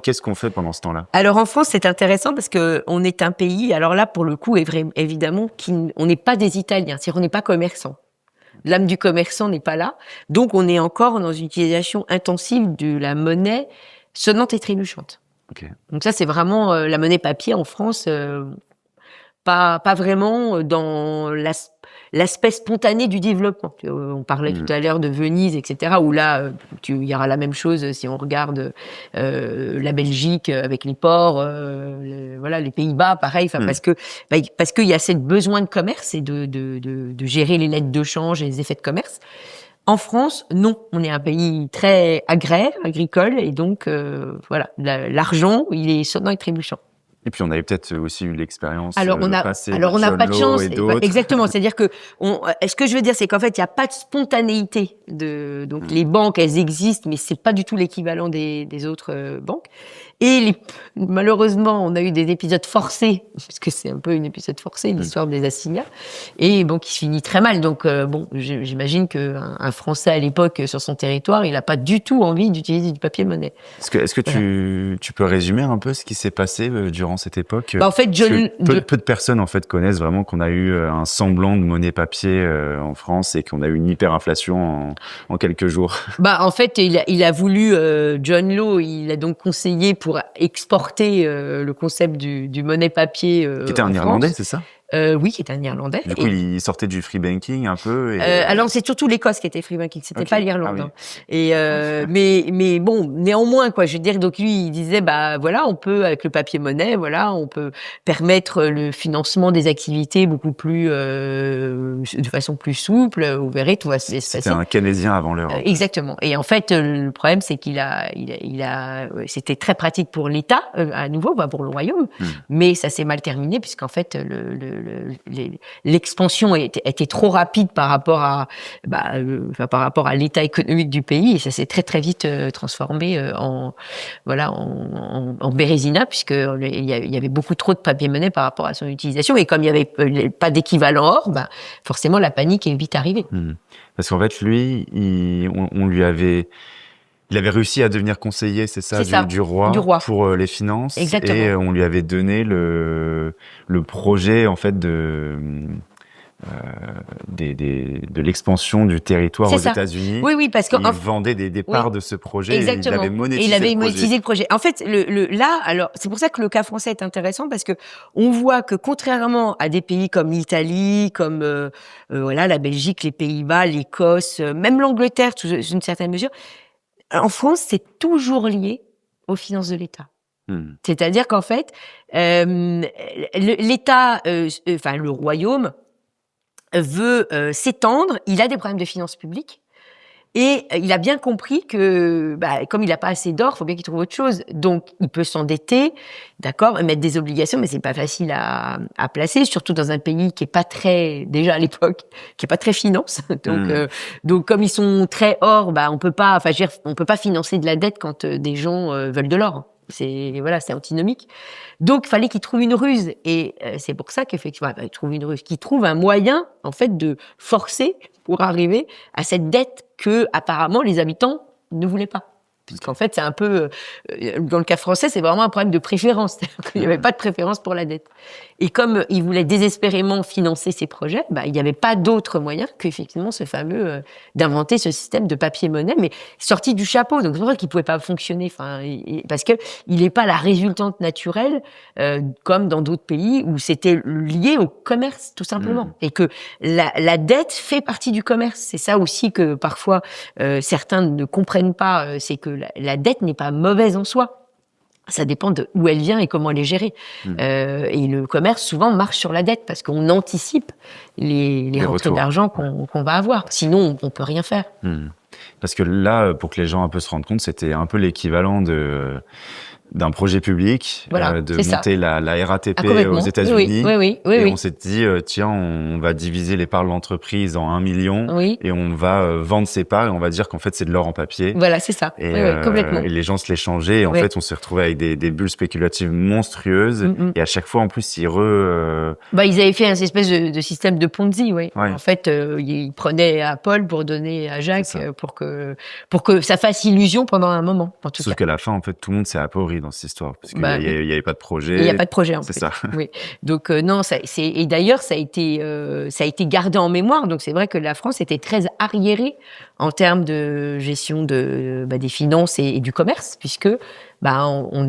S2: Qu'est-ce qu'on fait pendant ce temps-là?
S1: Alors en France, c'est intéressant parce que on est un pays. Alors là, pour le coup, évidemment, on n'est pas des Italiens, c'est-à-dire on n'est pas commerçants. L'âme du commerçant n'est pas là, donc on est encore dans une utilisation intensive de la monnaie sonnante et trébuchante. Donc ça, c'est vraiment la monnaie papier en France. Pas vraiment dans l'aspect spontané du développement. On parlait tout à l'heure de Venise, etc., où là, il y aura la même chose si on regarde la Belgique avec les ports, les Pays-Bas, pareil, parce qu'il y a ce besoin de commerce et de gérer les lettres de change et les effets de commerce. En France, non. On est un pays très agraire, agricole, et donc voilà, l'argent, il est sonnant et trébuchant.
S2: Et puis on avait peut-être aussi eu l'expérience passée
S1: alors on n'a pas de chance.
S2: d'autres.
S1: Exactement. C'est-à-dire que ce que je veux dire, c'est qu'en fait, il n'y a pas de spontanéité donc les banques, elles existent, mais c'est pas du tout l'équivalent des autres banques. Et malheureusement, on a eu des épisodes forcés, parce que c'est un peu une épisode forcé, l'histoire des assignats, et bon, qui se finit très mal. Donc j'imagine qu'un Français à l'époque sur son territoire, il n'a pas du tout envie d'utiliser du papier-monnaie.
S2: Est-ce que tu peux résumer un peu ce qui s'est passé durant cette époque?
S1: En fait,
S2: peu de personnes en fait connaissent vraiment qu'on a eu un semblant de monnaie papier en France et qu'on a eu une hyperinflation en quelques jours.
S1: En fait, il a voulu John Law, il a donc conseillé pour exporter le concept du monnaie papier.
S2: Qui était un Irlandais, c'est ça?
S1: Oui, qui est un Irlandais.
S2: Du coup, il sortait du free banking un peu.
S1: Alors c'est surtout l'Écosse qui était free banking, c'était pas l'Irlande. Ah oui. Et mais bon, néanmoins quoi, je veux dire, donc lui il disait voilà, on peut avec le papier monnaie, voilà, on peut permettre le financement des activités beaucoup plus de façon plus souple. Vous verrez, tout va se passer.
S2: C'était un Keynésien avant l'heure.
S1: Exactement. Et en fait, le problème c'est qu'il a c'était très pratique pour l'État à nouveau, pour le royaume, mais ça s'est mal terminé puisqu'en fait l'expansion était trop rapide par rapport à l'état économique du pays, et ça s'est très très vite transformé en bérésina, puisque il y avait beaucoup trop de papier-monnaie par rapport à son utilisation, et comme il y avait pas d'équivalent or, forcément la panique est vite arrivée.
S2: Parce qu'en fait lui, il avait réussi à devenir conseiller, c'est ça, du roi pour les finances.
S1: Exactement.
S2: Et on lui avait donné le projet en fait de l'expansion du territoire aux États-Unis.
S1: Oui, parce qu'il
S2: vendait des parts de ce projet.
S1: Exactement.
S2: Et il avait monétisé
S1: le projet. En fait, alors c'est pour ça que le cas français est intéressant, parce que on voit que contrairement à des pays comme l'Italie, comme la Belgique, les Pays-Bas, l'Écosse, même l'Angleterre, sous une certaine mesure. En France, c'est toujours lié aux finances de l'État. C'est-à-dire qu'en fait, l'État, le royaume veut s'étendre. Il a des problèmes de finances publiques. Et il a bien compris que, comme il n'a pas assez d'or, il faut bien qu'il trouve autre chose. Donc, il peut s'endetter, d'accord, mettre des obligations, mais c'est pas facile à placer, surtout dans un pays qui est pas très, déjà à l'époque, qui est pas très finance. Donc, comme ils sont très or, on peut pas financer de la dette quand des gens veulent de l'or. C'est antinomique. Donc, il fallait qu'il trouve une ruse. Et c'est pour ça qu'effectivement, il trouve une ruse, qu'il trouve un moyen, en fait, de forcer pour arriver à cette dette que, apparemment, les habitants ne voulaient pas. Parce qu'en fait, c'est un peu, dans le cas français, c'est vraiment un problème de préférence. C'est-à-dire qu'il n'y avait pas de préférence pour la dette. Et comme il voulait désespérément financer ses projets, il n'y avait pas d'autre moyen qu'effectivement ce fameux, d'inventer ce système de papier-monnaie, mais sorti du chapeau. Donc c'est pour ça qu'il pouvait pas fonctionner. Parce que il n'est pas la résultante naturelle, comme dans d'autres pays où c'était lié au commerce, tout simplement. Et que la dette fait partie du commerce. C'est ça aussi que parfois, certains ne comprennent pas, c'est que la dette n'est pas mauvaise en soi. Ça dépend de où elle vient et comment elle est gérée. Et le commerce, souvent, marche sur la dette parce qu'on anticipe les rentrées d'argent qu'on va avoir. Sinon, on peut rien faire.
S2: Parce que là, pour que les gens un peu se rendent compte, c'était un peu l'équivalent d'un projet public, de monter la RATP aux États-Unis.
S1: Oui.
S2: On s'est dit, tiens, on va diviser les parts de l'entreprise en 1 million et on va vendre ces parts et on va dire qu'en fait, c'est de l'or en papier.
S1: Voilà, c'est ça.
S2: Et,
S1: complètement.
S2: Et les gens se l'échangeaient et en fait, on s'est retrouvé avec des bulles spéculatives monstrueuses. Et à chaque fois, en plus, ils
S1: avaient fait un espèce de système de Ponzi, En fait, ils prenaient à Paul pour donner à Jacques pour que ça fasse illusion pendant un moment, en tout cas.
S2: Sauf qu'à la fin, en fait, tout le monde s'est appauvri dans cette histoire parce qu'il y avait pas de projet.
S1: Il n'y a pas de projet en fait.
S2: C'est ça.
S1: Oui. Donc non, et d'ailleurs ça a été gardé en mémoire. Donc c'est vrai que la France était très arriérée en termes de gestion des finances et du commerce, puisque on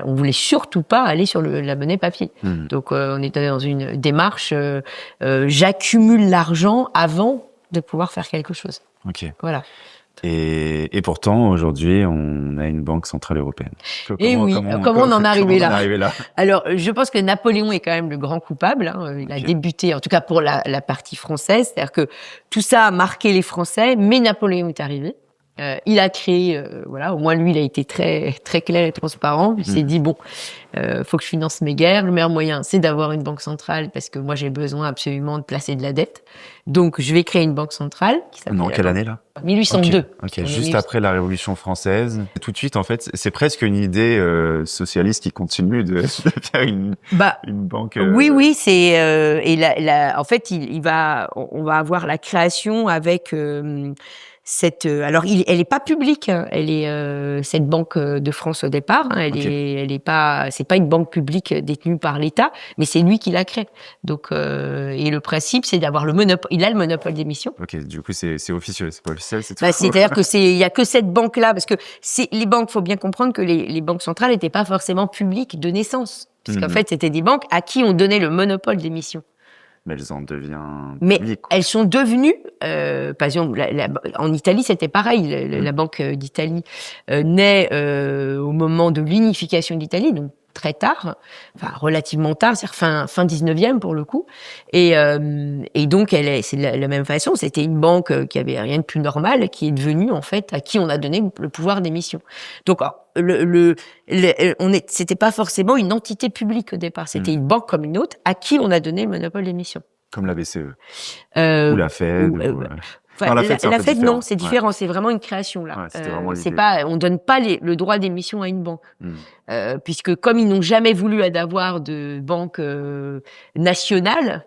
S1: voulait surtout pas aller sur la monnaie papier. Donc on était dans une démarche j'accumule l'argent avant de pouvoir faire quelque chose.
S2: Ok.
S1: Voilà.
S2: Et pourtant, aujourd'hui, on a une banque centrale européenne.
S1: Comment on en est arrivé
S2: là?
S1: Alors, je pense que Napoléon est quand même le grand coupable. Hein. Il a débuté, en tout cas pour la partie française, c'est-à-dire que tout ça a marqué les Français, mais Napoléon est arrivé. Il a créé, au moins lui, il a été très très clair et transparent. Il s'est dit bon, faut que je finance mes guerres. Le meilleur moyen, c'est d'avoir une banque centrale parce que moi j'ai besoin absolument de placer de la dette. Donc je vais créer une banque centrale qui s'appelle.
S2: En quelle année là?
S1: 1802.
S2: Ok. Juste après la Révolution française. Tout de suite, en fait, c'est presque une idée socialiste qui continue de faire une banque.
S1: Oui, c'est en fait, on va avoir la création avec alors elle est pas publique, hein. Elle est cette banque de France au départ, hein. C'est pas une banque publique détenue par l'État, mais c'est lui qui la crée. Donc et le principe c'est d'avoir le monopole, il a le monopole d'émission.
S2: OK, du coup c'est officiel, c'est pas officiel, c'est tout.
S1: C'est-à-dire que il y a que cette banque là parce que les banques, faut bien comprendre que les banques centrales n'étaient pas forcément publiques de naissance, puisqu'en fait c'était des banques à qui on donnait le monopole d'émission.
S2: Mais elles en deviennent
S1: publiques. Elles sont devenues, par exemple, en Italie, c'était pareil. La Banque d'Italie naît au moment de l'unification d'Italie, donc très tard, enfin relativement tard, c'est-à-dire fin 19e pour le coup. Et donc c'est la même façon. C'était une banque qui avait rien de plus normal, qui est devenue en fait à qui on a donné le pouvoir d'émission. Donc c'était pas forcément une entité publique au départ. C'était une banque comme une autre à qui on a donné le monopole d'émission.
S2: Comme la BCE ou la Fed.
S1: La Fed, non, c'est différent. Ouais. C'est vraiment une création là. Ouais, on donne pas le droit d'émission à une banque, puisque comme ils n'ont jamais voulu avoir de banque nationale.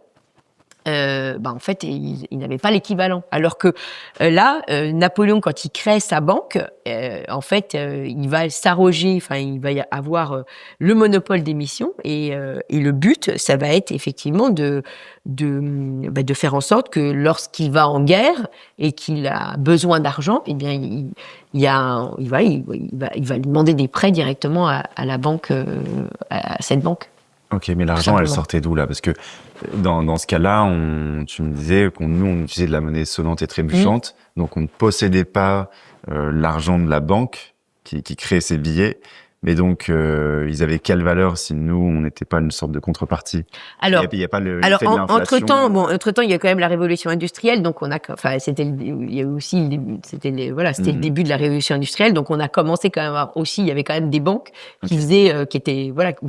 S1: En fait, il n'avait pas l'équivalent. Alors que là, Napoléon, quand il crée sa banque, en fait, il va s'arroger, enfin, il va y avoir le monopole d'émission et le but, ça va être effectivement de faire en sorte que lorsqu'il va en guerre et qu'il a besoin d'argent, eh bien, il va demander des prêts directement à la banque, à cette banque.
S2: Ok, mais l'argent, elle sortait d'où là? Parce que dans ce cas-là, tu me disais nous, on utilisait de la monnaie sonnante et trébuchante, donc on ne possédait pas l'argent de la banque qui créait ces billets. Mais donc, ils avaient quelle valeur si nous, on n'était pas une sorte de contrepartie?
S1: Alors,
S2: il y a pas le fait de l'inflation.
S1: Entre-temps, il y a quand même la révolution industrielle, donc c'était le début de la révolution industrielle, donc on a commencé quand même à avoir aussi, il y avait quand même des banques qui faisaient, où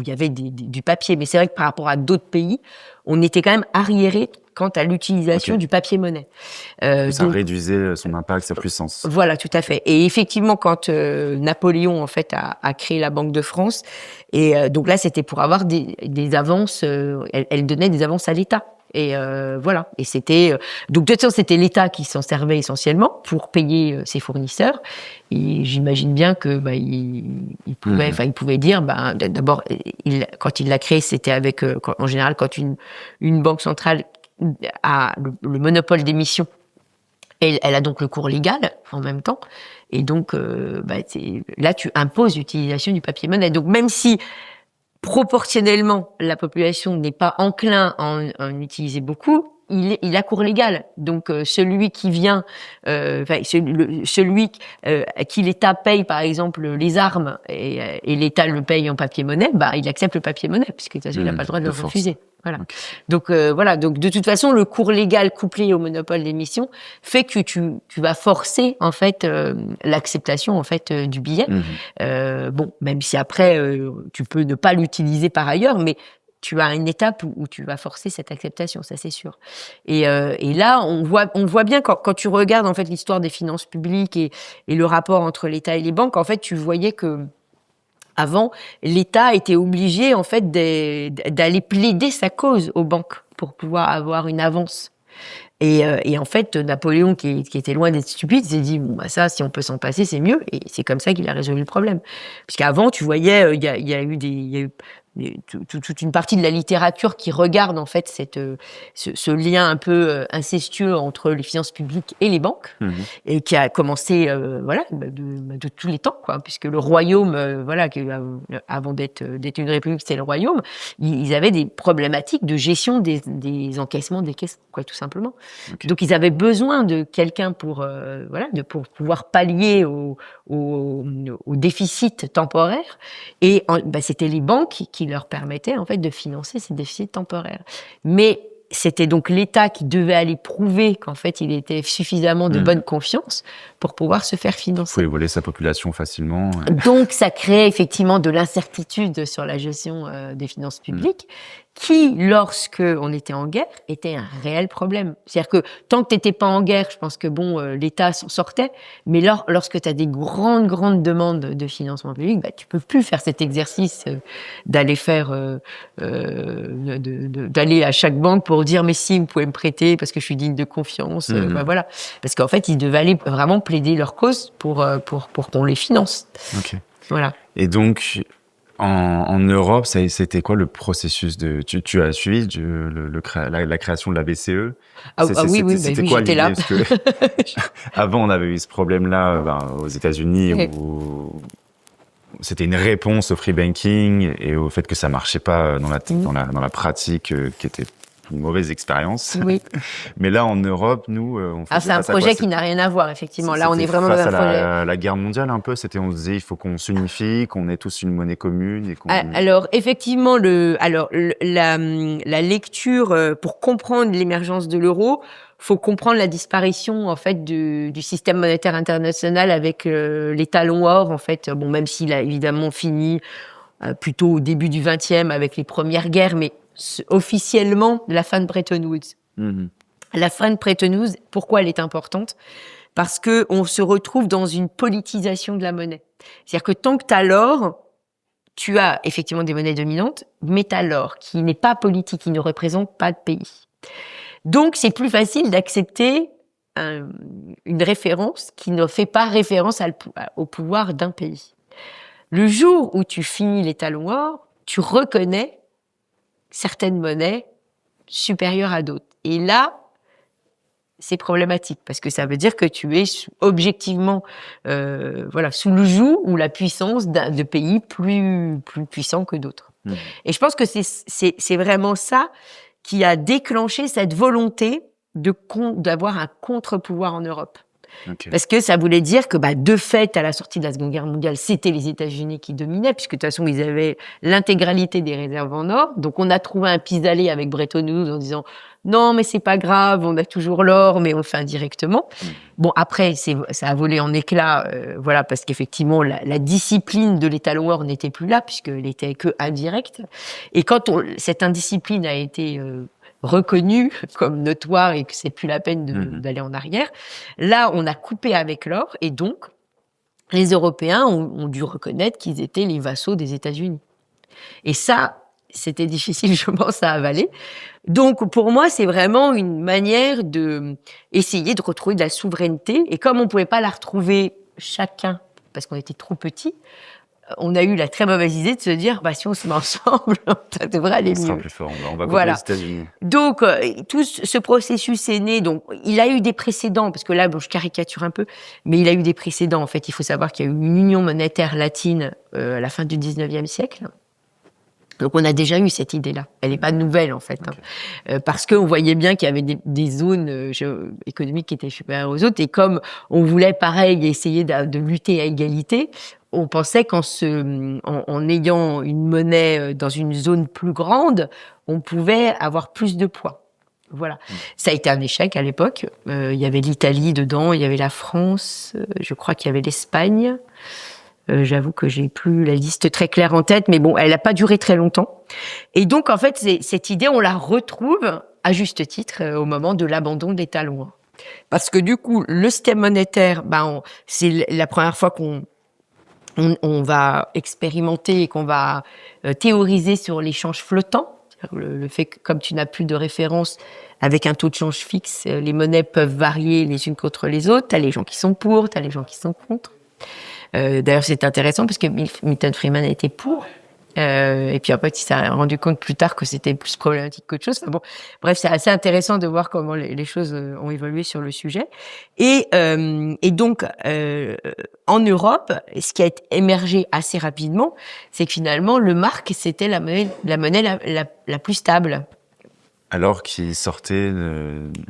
S1: il y avait du papier. Mais c'est vrai que par rapport à d'autres pays, on était quand même arriéré quant à l'utilisation du papier-monnaie.
S2: Ça réduisait son impact, sa puissance.
S1: Voilà, tout à fait. Et effectivement, quand Napoléon en fait a créé la Banque de France, et donc là c'était pour avoir des avances. Elle donnait des avances à l'État. Et voilà. Et c'était donc de toute façon c'était l'État qui s'en servait essentiellement pour payer ses fournisseurs. Et j'imagine bien que il pouvait dire d'abord quand il l'a créé c'était avec en général quand une banque centrale a le monopole d'émission. Elle a donc le cours légal en même temps. Et donc, là, tu imposes l'utilisation du papier-monnaie. Donc, même si proportionnellement, la population n'est pas enclin à en utiliser beaucoup, il a cours légal. Donc, celui qui vient, celui qui l'État paye, par exemple, les armes et l'État le paye en papier-monnaie, il accepte le papier-monnaie, puisque de toute façon, il n'a pas le droit de le refuser. Voilà. Okay. Donc de toute façon, le cours légal couplé au monopole d'émission fait que tu vas forcer en fait l'acceptation en fait du billet. Même si après tu peux ne pas l'utiliser par ailleurs, mais tu as une étape où tu vas forcer cette acceptation, ça c'est sûr. Et là, on voit bien quand tu regardes en fait l'histoire des finances publiques et le rapport entre l'État et les banques, en fait, tu voyais que avant, l'État était obligé en fait d'aller plaider sa cause aux banques pour pouvoir avoir une avance. Et en fait, Napoléon, qui était loin d'être stupide, s'est dit ça, si on peut s'en passer, c'est mieux. Et c'est comme ça qu'il a résolu le problème. Parce qu'avant, tu voyais, il y a eu toute une partie de la littérature qui regarde en fait ce lien un peu incestueux entre les finances publiques et les banques, et qui a commencé de tous les temps, quoi, puisque le royaume, avant d'être une république, c'était le royaume, ils avaient des problématiques de gestion des encaissements des caisses, quoi, tout simplement. Okay. Donc ils avaient besoin de quelqu'un pour pouvoir pallier au déficit temporaire, et c'était les banques qui leur permettaient en fait de financer ces déficits temporaires. Mais c'était donc l'État qui devait aller prouver qu'en fait il était suffisamment de bonne confiance pour pouvoir se faire financer.
S2: Il pouvait voler sa population facilement.
S1: Donc ça créait effectivement de l'incertitude sur la gestion des finances publiques, qui, lorsque on était en guerre, était un réel problème. C'est-à-dire que tant que t'étais pas en guerre, je pense que l'État s'en sortait, mais lorsque tu as des grandes demandes de financement public, tu peux plus faire cet exercice d'aller d'aller à chaque banque pour dire mais si vous pouvez me prêter parce que je suis digne de confiance, voilà. Parce qu'en fait ils devaient aller vraiment plaider leur cause pour qu'on les finance.
S2: Okay.
S1: Voilà.
S2: Et donc en Europe, c'était quoi le processus de... Tu as suivi la création de la BCE?
S1: Oui,
S2: quoi
S1: j'étais là.
S2: Parce que avant, on avait eu ce problème-là aux États-Unis où c'était une réponse au free banking et au fait que ça marchait pas dans la pratique, qui était une mauvaise expérience.
S1: Oui.
S2: Mais là, en Europe, nous, on fait
S1: c'est un projet qui n'a rien à voir, effectivement. Là, on est vraiment dans un projet.
S2: La guerre mondiale, un peu, on se disait, il faut qu'on s'unifie, qu'on ait tous une monnaie commune. Et
S1: alors, effectivement, la lecture, pour comprendre l'émergence de l'euro, faut comprendre la disparition, en fait, du système monétaire international avec les talons or, en fait. Bon, même s'il a évidemment fini plutôt au début du XXe avec les premières guerres, mais officiellement la fin de Bretton Woods. La fin de Bretton Woods, pourquoi elle est importante? Parce que on se retrouve dans une politisation de la monnaie. C'est-à-dire que tant que tu as l'or, tu as effectivement des monnaies dominantes, mais tu as l'or qui n'est pas politique, qui ne représente pas de pays. Donc c'est plus facile d'accepter une référence qui ne fait pas référence au pouvoir d'un pays. Le jour où tu finis les talons or, tu reconnais certaines monnaies supérieures à d'autres. Et là, c'est problématique parce que ça veut dire que tu es objectivement sous le joug ou la puissance de pays plus puissants que d'autres. Et je pense que c'est vraiment ça qui a déclenché cette volonté d'avoir un contre-pouvoir en Europe. Okay. Parce que ça voulait dire que, de fait, à la sortie de la Seconde Guerre mondiale, c'était les États-Unis qui dominaient, puisque de toute façon, ils avaient l'intégralité des réserves en or. Donc, on a trouvé un pis-aller avec Bretton Woods en disant non, mais c'est pas grave, on a toujours l'or, mais on le fait indirectement. Bon, après, ça a volé en éclats, parce qu'effectivement, la discipline de l'étalon or n'était plus là, puisqu'elle n'était que indirecte. Et quand cette indiscipline a été reconnu comme notoire et que c'est plus la peine d'aller en arrière. Là, on a coupé avec l'or et donc les Européens ont dû reconnaître qu'ils étaient les vassaux des États-Unis. Et ça, c'était difficile, je pense, à avaler. Donc, pour moi, c'est vraiment une manière de essayer de retrouver de la souveraineté. Et comme on pouvait pas la retrouver chacun, parce qu'on était trop petits, on a eu la très mauvaise idée de se dire, si on se met ensemble, ça devrait aller mieux.
S2: On sera plus fort, on va couper les États-Unis.
S1: Donc, tout ce processus est né. Donc, il a eu des précédents, parce que là, je caricature un peu, mais il a eu des précédents. En fait, il faut savoir qu'il y a eu une union monétaire latine à la fin du 19e siècle. Donc, on a déjà eu cette idée-là. Elle n'est pas nouvelle, en fait. Okay. Parce qu'on voyait bien qu'il y avait des zones économiques qui étaient supérieures aux autres. Et comme on voulait, pareil, essayer de lutter à égalité, on pensait qu'en ayant une monnaie dans une zone plus grande, on pouvait avoir plus de poids. Voilà. Ça a été un échec à l'époque. Il y avait l'Italie dedans, il y avait la France, je crois qu'il y avait l'Espagne. J'avoue que j'ai plus la liste très claire en tête, mais bon, elle n'a pas duré très longtemps. Et donc, en fait, cette idée, on la retrouve à juste titre au moment de l'abandon des talons. Parce que du coup, le système monétaire, c'est la première fois qu'on va expérimenter et qu'on va théoriser sur l'échange flottant. Le fait que, comme tu n'as plus de référence avec un taux de change fixe, les monnaies peuvent varier les unes contre les autres. T'as les gens qui sont pour, t'as les gens qui sont contre. D'ailleurs, c'est intéressant parce que Milton Friedman était pour. Et puis après, il s'est rendu compte plus tard que c'était plus problématique qu'autre chose. Enfin bon, bref, c'est assez intéressant de voir comment les choses ont évolué sur le sujet. Et donc, en Europe, ce qui a émergé assez rapidement, c'est que finalement, le mark, c'était la monnaie la plus stable.
S2: Alors qu'ils sortaient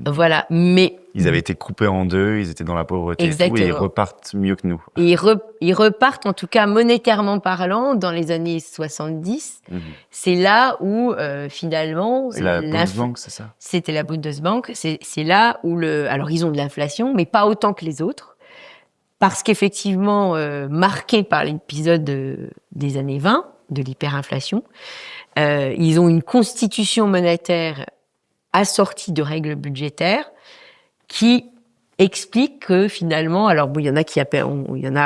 S1: Voilà, mais...
S2: Ils avaient été coupés en deux, ils étaient dans la pauvreté
S1: Exactement.
S2: et tout, et ils repartent mieux que nous.
S1: Et ils repartent, en tout cas monétairement parlant, dans les années 70. C'est là où, finalement...
S2: C'est la Bundesbank, c'est ça?
S1: C'était la Bundesbank. C'est là où alors, ils ont de l'inflation, mais pas autant que les autres. Parce qu'effectivement, marqué par l'épisode des années 20, de l'hyperinflation, ils ont une constitution monétaire assortie de règles budgétaires qui explique que finalement, alors bon, il y en a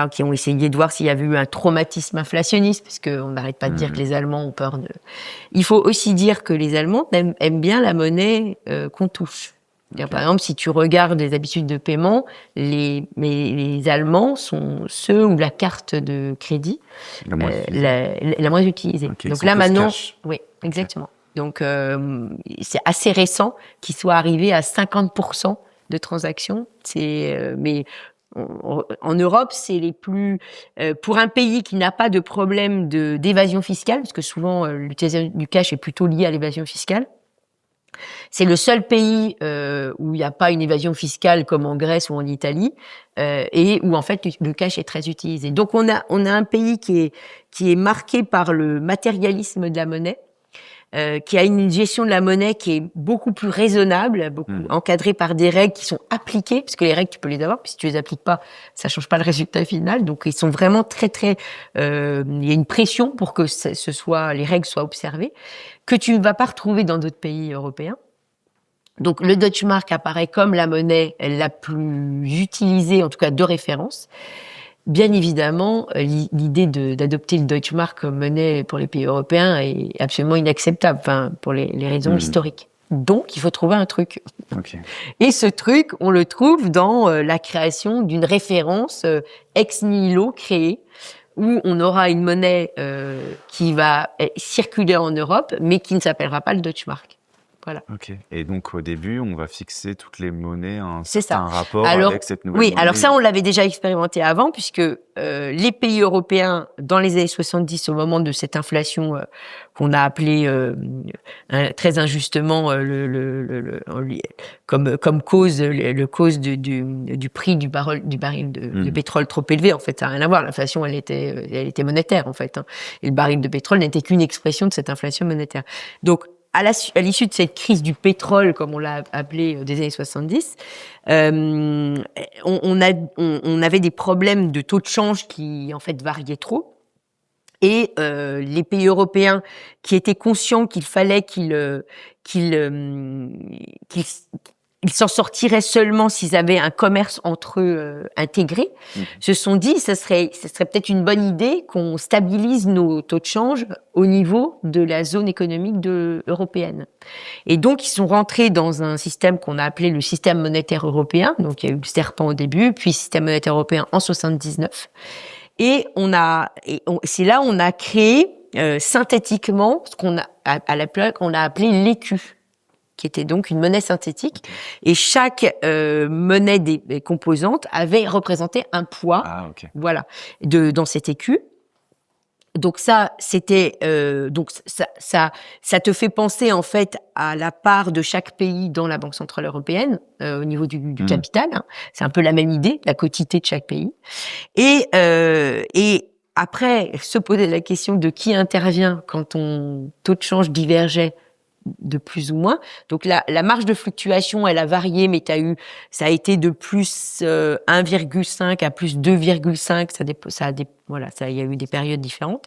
S1: qui ont essayé de voir s'il y avait eu un traumatisme inflationniste, parce qu'on n'arrête pas de dire que les Allemands ont peur de... Il faut aussi dire que les Allemands aiment bien la monnaie qu'on touche. Okay. Par exemple, si tu regardes les habitudes de paiement, les Allemands sont ceux où la carte de crédit la moins utilisée.
S2: Okay,
S1: donc là maintenant, oui, exactement. Okay. Donc c'est assez récent qu'ils soient arrivés à 50% de transactions. Mais en Europe, c'est les plus pour un pays qui n'a pas de problème d'évasion fiscale, parce que souvent l'utilisation du cash est plutôt liée à l'évasion fiscale. C'est le seul pays où il n'y a pas une évasion fiscale comme en Grèce ou en Italie, et où en fait le cash est très utilisé. Donc on a un pays qui est marqué par le matérialisme de la monnaie, qui a une gestion de la monnaie qui est beaucoup plus raisonnable, beaucoup encadrée par des règles qui sont appliquées, parce que les règles tu peux les avoir, puis si tu les appliques pas, ça change pas le résultat final. Donc ils sont vraiment très il y a une pression pour que les règles soient observées, que tu ne vas pas retrouver dans d'autres pays européens. Donc le Deutsche Mark apparaît comme la monnaie la plus utilisée, en tout cas de référence. Bien évidemment, l'idée d'adopter le Deutsche Mark comme monnaie pour les pays européens est absolument inacceptable, enfin, pour les raisons historiques. Donc, il faut trouver un truc.
S2: Okay.
S1: Et ce truc, on le trouve dans la création d'une référence ex nihilo créée, où on aura une monnaie qui va circuler en Europe, mais qui ne s'appellera pas le Deutsche Mark. Voilà.
S2: Ok. Et donc au début, on va fixer toutes les monnaies un rapport
S1: alors,
S2: avec cette nouvelle monnaie.
S1: Oui, alors ça, on l'avait déjà expérimenté avant, puisque les pays européens, dans les années 70, au moment de cette inflation qu'on a appelée très injustement comme cause, le cause du prix du baril de pétrole trop élevé. En fait, ça n'a rien à voir. L'inflation, elle était monétaire, en fait. Hein. Et le baril de pétrole n'était qu'une expression de cette inflation monétaire. Donc, à l'issue de cette crise du pétrole, comme on l'a appelé des années 70, on avait des problèmes de taux de change qui, en fait, variaient trop. Et les pays européens qui étaient conscients qu'il fallait qu'ils s'en sortiraient seulement s'ils avaient un commerce entre eux intégré, se sont dit ce serait peut-être une bonne idée qu'on stabilise nos taux de change au niveau de la zone économique européenne. Et donc ils sont rentrés dans un système qu'on a appelé le système monétaire européen. Donc il y a eu le serpent au début, puis système monétaire européen en 79. Et c'est là où on a créé synthétiquement ce qu'on a à l'époque on a appelé l'écu, qui était donc une monnaie synthétique. Okay. Et chaque monnaie des composantes avait représenté un poids, voilà, dans cet écu. Donc ça, c'était donc ça te fait penser en fait à la part de chaque pays dans la Banque centrale européenne au niveau du capital. Hein. C'est un peu la même idée, la quotité de chaque pays. Et après, se poser la question de qui intervient quand ton taux de change divergeait de plus ou moins. Donc la marge de fluctuation, elle a varié, mais ça a été de plus 1,5 à plus 2,5. Voilà, il y a eu des périodes différentes.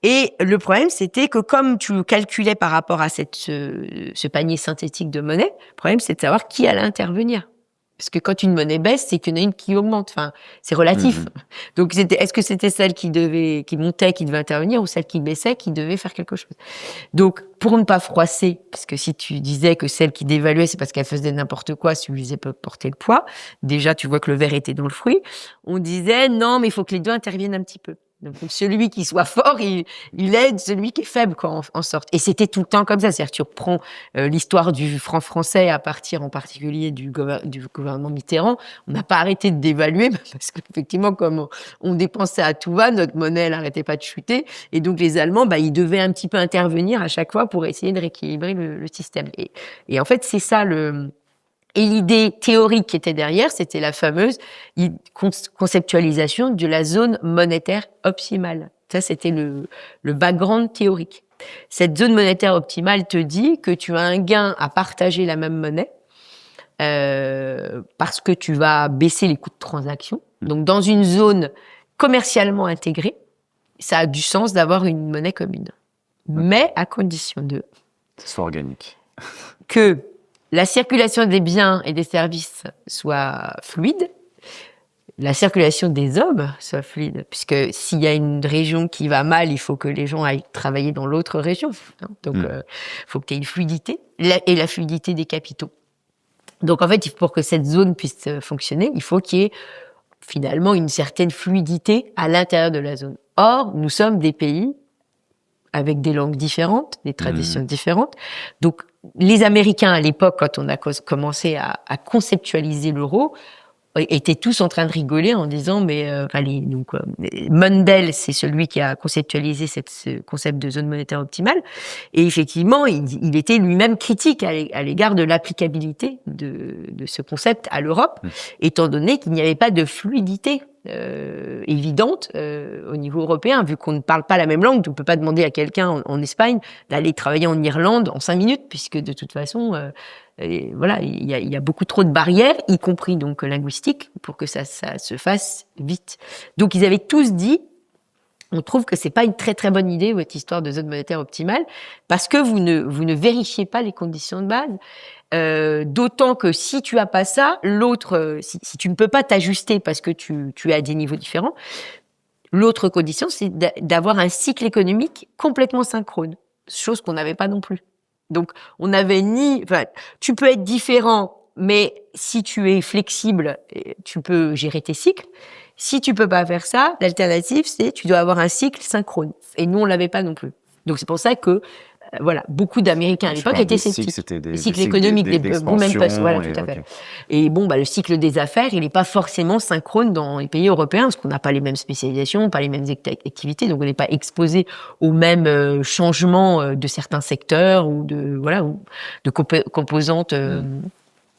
S1: Et le problème, c'était que comme tu calculais par rapport à ce panier synthétique de monnaie, le problème, c'est de savoir qui allait intervenir. Parce que quand une monnaie baisse, c'est qu'il y en a une qui augmente. Enfin, c'est relatif. Donc, est-ce que c'était celle qui montait, qui devait intervenir, ou celle qui baissait, qui devait faire quelque chose? Donc, pour ne pas froisser, parce que si tu disais que celle qui dévaluait, c'est parce qu'elle faisait n'importe quoi, suffisait pas porter le poids. Déjà, tu vois que le verre était dans le fruit. On disait, non, mais il faut que les deux interviennent un petit peu. Donc celui qui soit fort, il aide celui qui est faible quand en sorte. Et c'était tout le temps comme ça. C'est-à-dire tu reprends l'histoire du franc français à partir en particulier du gouvernement Mitterrand. On n'a pas arrêté de dévaluer parce qu'effectivement, comme on dépensait à tout va, notre monnaie elle n'arrêtait pas de chuter. Et donc les Allemands, ils devaient un petit peu intervenir à chaque fois pour essayer de rééquilibrer le système. Et en fait, c'est ça Et l'idée théorique qui était derrière, c'était la fameuse conceptualisation de la zone monétaire optimale. Ça, c'était le background théorique. Cette zone monétaire optimale te dit que tu as un gain à partager la même monnaie parce que tu vas baisser les coûts de transaction. Donc, dans une zone commercialement intégrée, ça a du sens d'avoir une monnaie commune. Mais à condition de...
S2: Que ce soit organique.
S1: Que la circulation des biens et des services soit fluide, la circulation des hommes soit fluide, puisque s'il y a une région qui va mal, il faut que les gens aillent travailler dans l'autre région. Donc, faut que tu aies une fluidité, et la fluidité des capitaux. Donc, en fait, pour que cette zone puisse fonctionner, il faut qu'il y ait finalement une certaine fluidité à l'intérieur de la zone. Or, nous sommes des pays avec des langues différentes, des traditions différentes. Donc, les Américains, à l'époque, quand on a commencé à conceptualiser l'euro, étaient tous en train de rigoler en disant, Mundell, c'est celui qui a conceptualisé ce concept de zone monétaire optimale. Et effectivement, il était lui-même critique à l'égard de l'applicabilité de ce concept à l'Europe, étant donné qu'il n'y avait pas de fluidité évidente au niveau européen, vu qu'on ne parle pas la même langue. On ne peut pas demander à quelqu'un en Espagne d'aller travailler en Irlande en 5 minutes, puisque de toute façon, il y a beaucoup trop de barrières, y compris donc linguistiques, pour que ça se fasse vite. Donc ils avaient tous dit, on trouve que c'est pas une très très bonne idée votre histoire de zone monétaire optimale, parce que vous ne vérifiez pas les conditions de base. D'autant que si tu as pas ça, l'autre, si tu ne peux pas t'ajuster parce que tu es à des niveaux différents, l'autre condition, c'est d'avoir un cycle économique complètement synchrone, chose qu'on n'avait pas non plus. Donc, tu peux être différent, mais si tu es flexible, tu peux gérer tes cycles. Si tu peux pas faire ça, l'alternative, c'est tu dois avoir un cycle synchrone. Et nous, on l'avait pas non plus. Donc, c'est pour ça que beaucoup d'Américains à l'époque étaient sceptiques.
S2: Des
S1: cycles économiques, des boom and bust, voilà, tout à fait.
S2: Okay.
S1: Et le cycle des affaires, il n'est pas forcément synchrone dans les pays européens, parce qu'on n'a pas les mêmes spécialisations, pas les mêmes activités, donc on n'est pas exposé aux mêmes changements de certains secteurs ou de composantes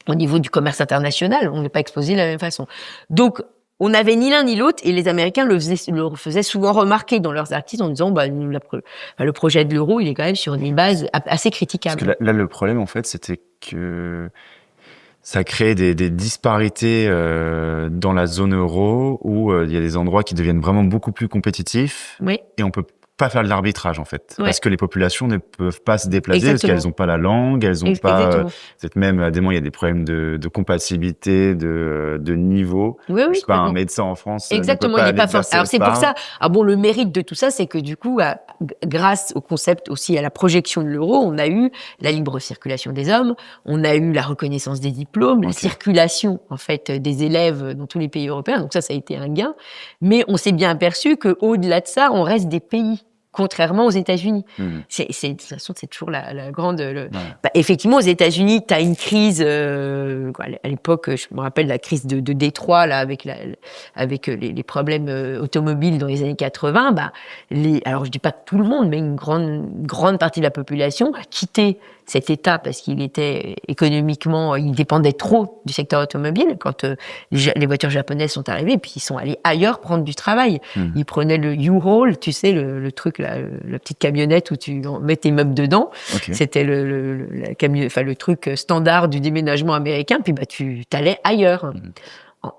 S1: au niveau du commerce international. On n'est pas exposé de la même façon. Donc, on n'avait ni l'un ni l'autre, et les Américains le faisaient souvent remarquer dans leurs articles en disant le projet de l'euro, il est quand même sur une base assez critiquable.
S2: Parce que là, le problème, en fait, c'était que ça crée des disparités dans la zone euro où il y a des endroits qui deviennent vraiment beaucoup plus compétitifs.
S1: Oui.
S2: Et on peut pas faire de l'arbitrage, en fait.
S1: Ouais.
S2: Parce que les populations ne peuvent pas se déplacer.
S1: Exactement.
S2: Parce qu'elles n'ont pas la langue, elles n'ont pas... peut-être même, à des moments, il y a des problèmes de compatibilité, de niveau.
S1: Oui,
S2: je sais pas, un médecin en France...
S1: Exactement, il n'est pas forcément... Alors, c'est pour ça... le mérite de tout ça, c'est que du coup, grâce au concept aussi, à la projection de l'euro, on a eu la libre circulation des hommes, on a eu la reconnaissance des diplômes, la circulation, en fait, des élèves dans tous les pays européens. Donc ça a été un gain. Mais on s'est bien aperçu qu'au-delà de ça, on reste des pays, contrairement aux États-Unis. De toute façon, c'est toujours la grande... effectivement, aux États-Unis, tu as une crise... à l'époque, je me rappelle la crise de Détroit, là, avec les problèmes automobiles dans les années 80. Alors, je dis pas tout le monde, mais une grande partie de la population a quitté cet État parce qu'il était économiquement... Il dépendait trop du secteur automobile quand les voitures japonaises sont arrivées, puis ils sont allés ailleurs prendre du travail. Ils prenaient le U-Haul, tu sais, le truc, la petite camionnette où tu mets tes meubles dedans. C'était le truc standard du déménagement américain, puis tu t'allais ailleurs.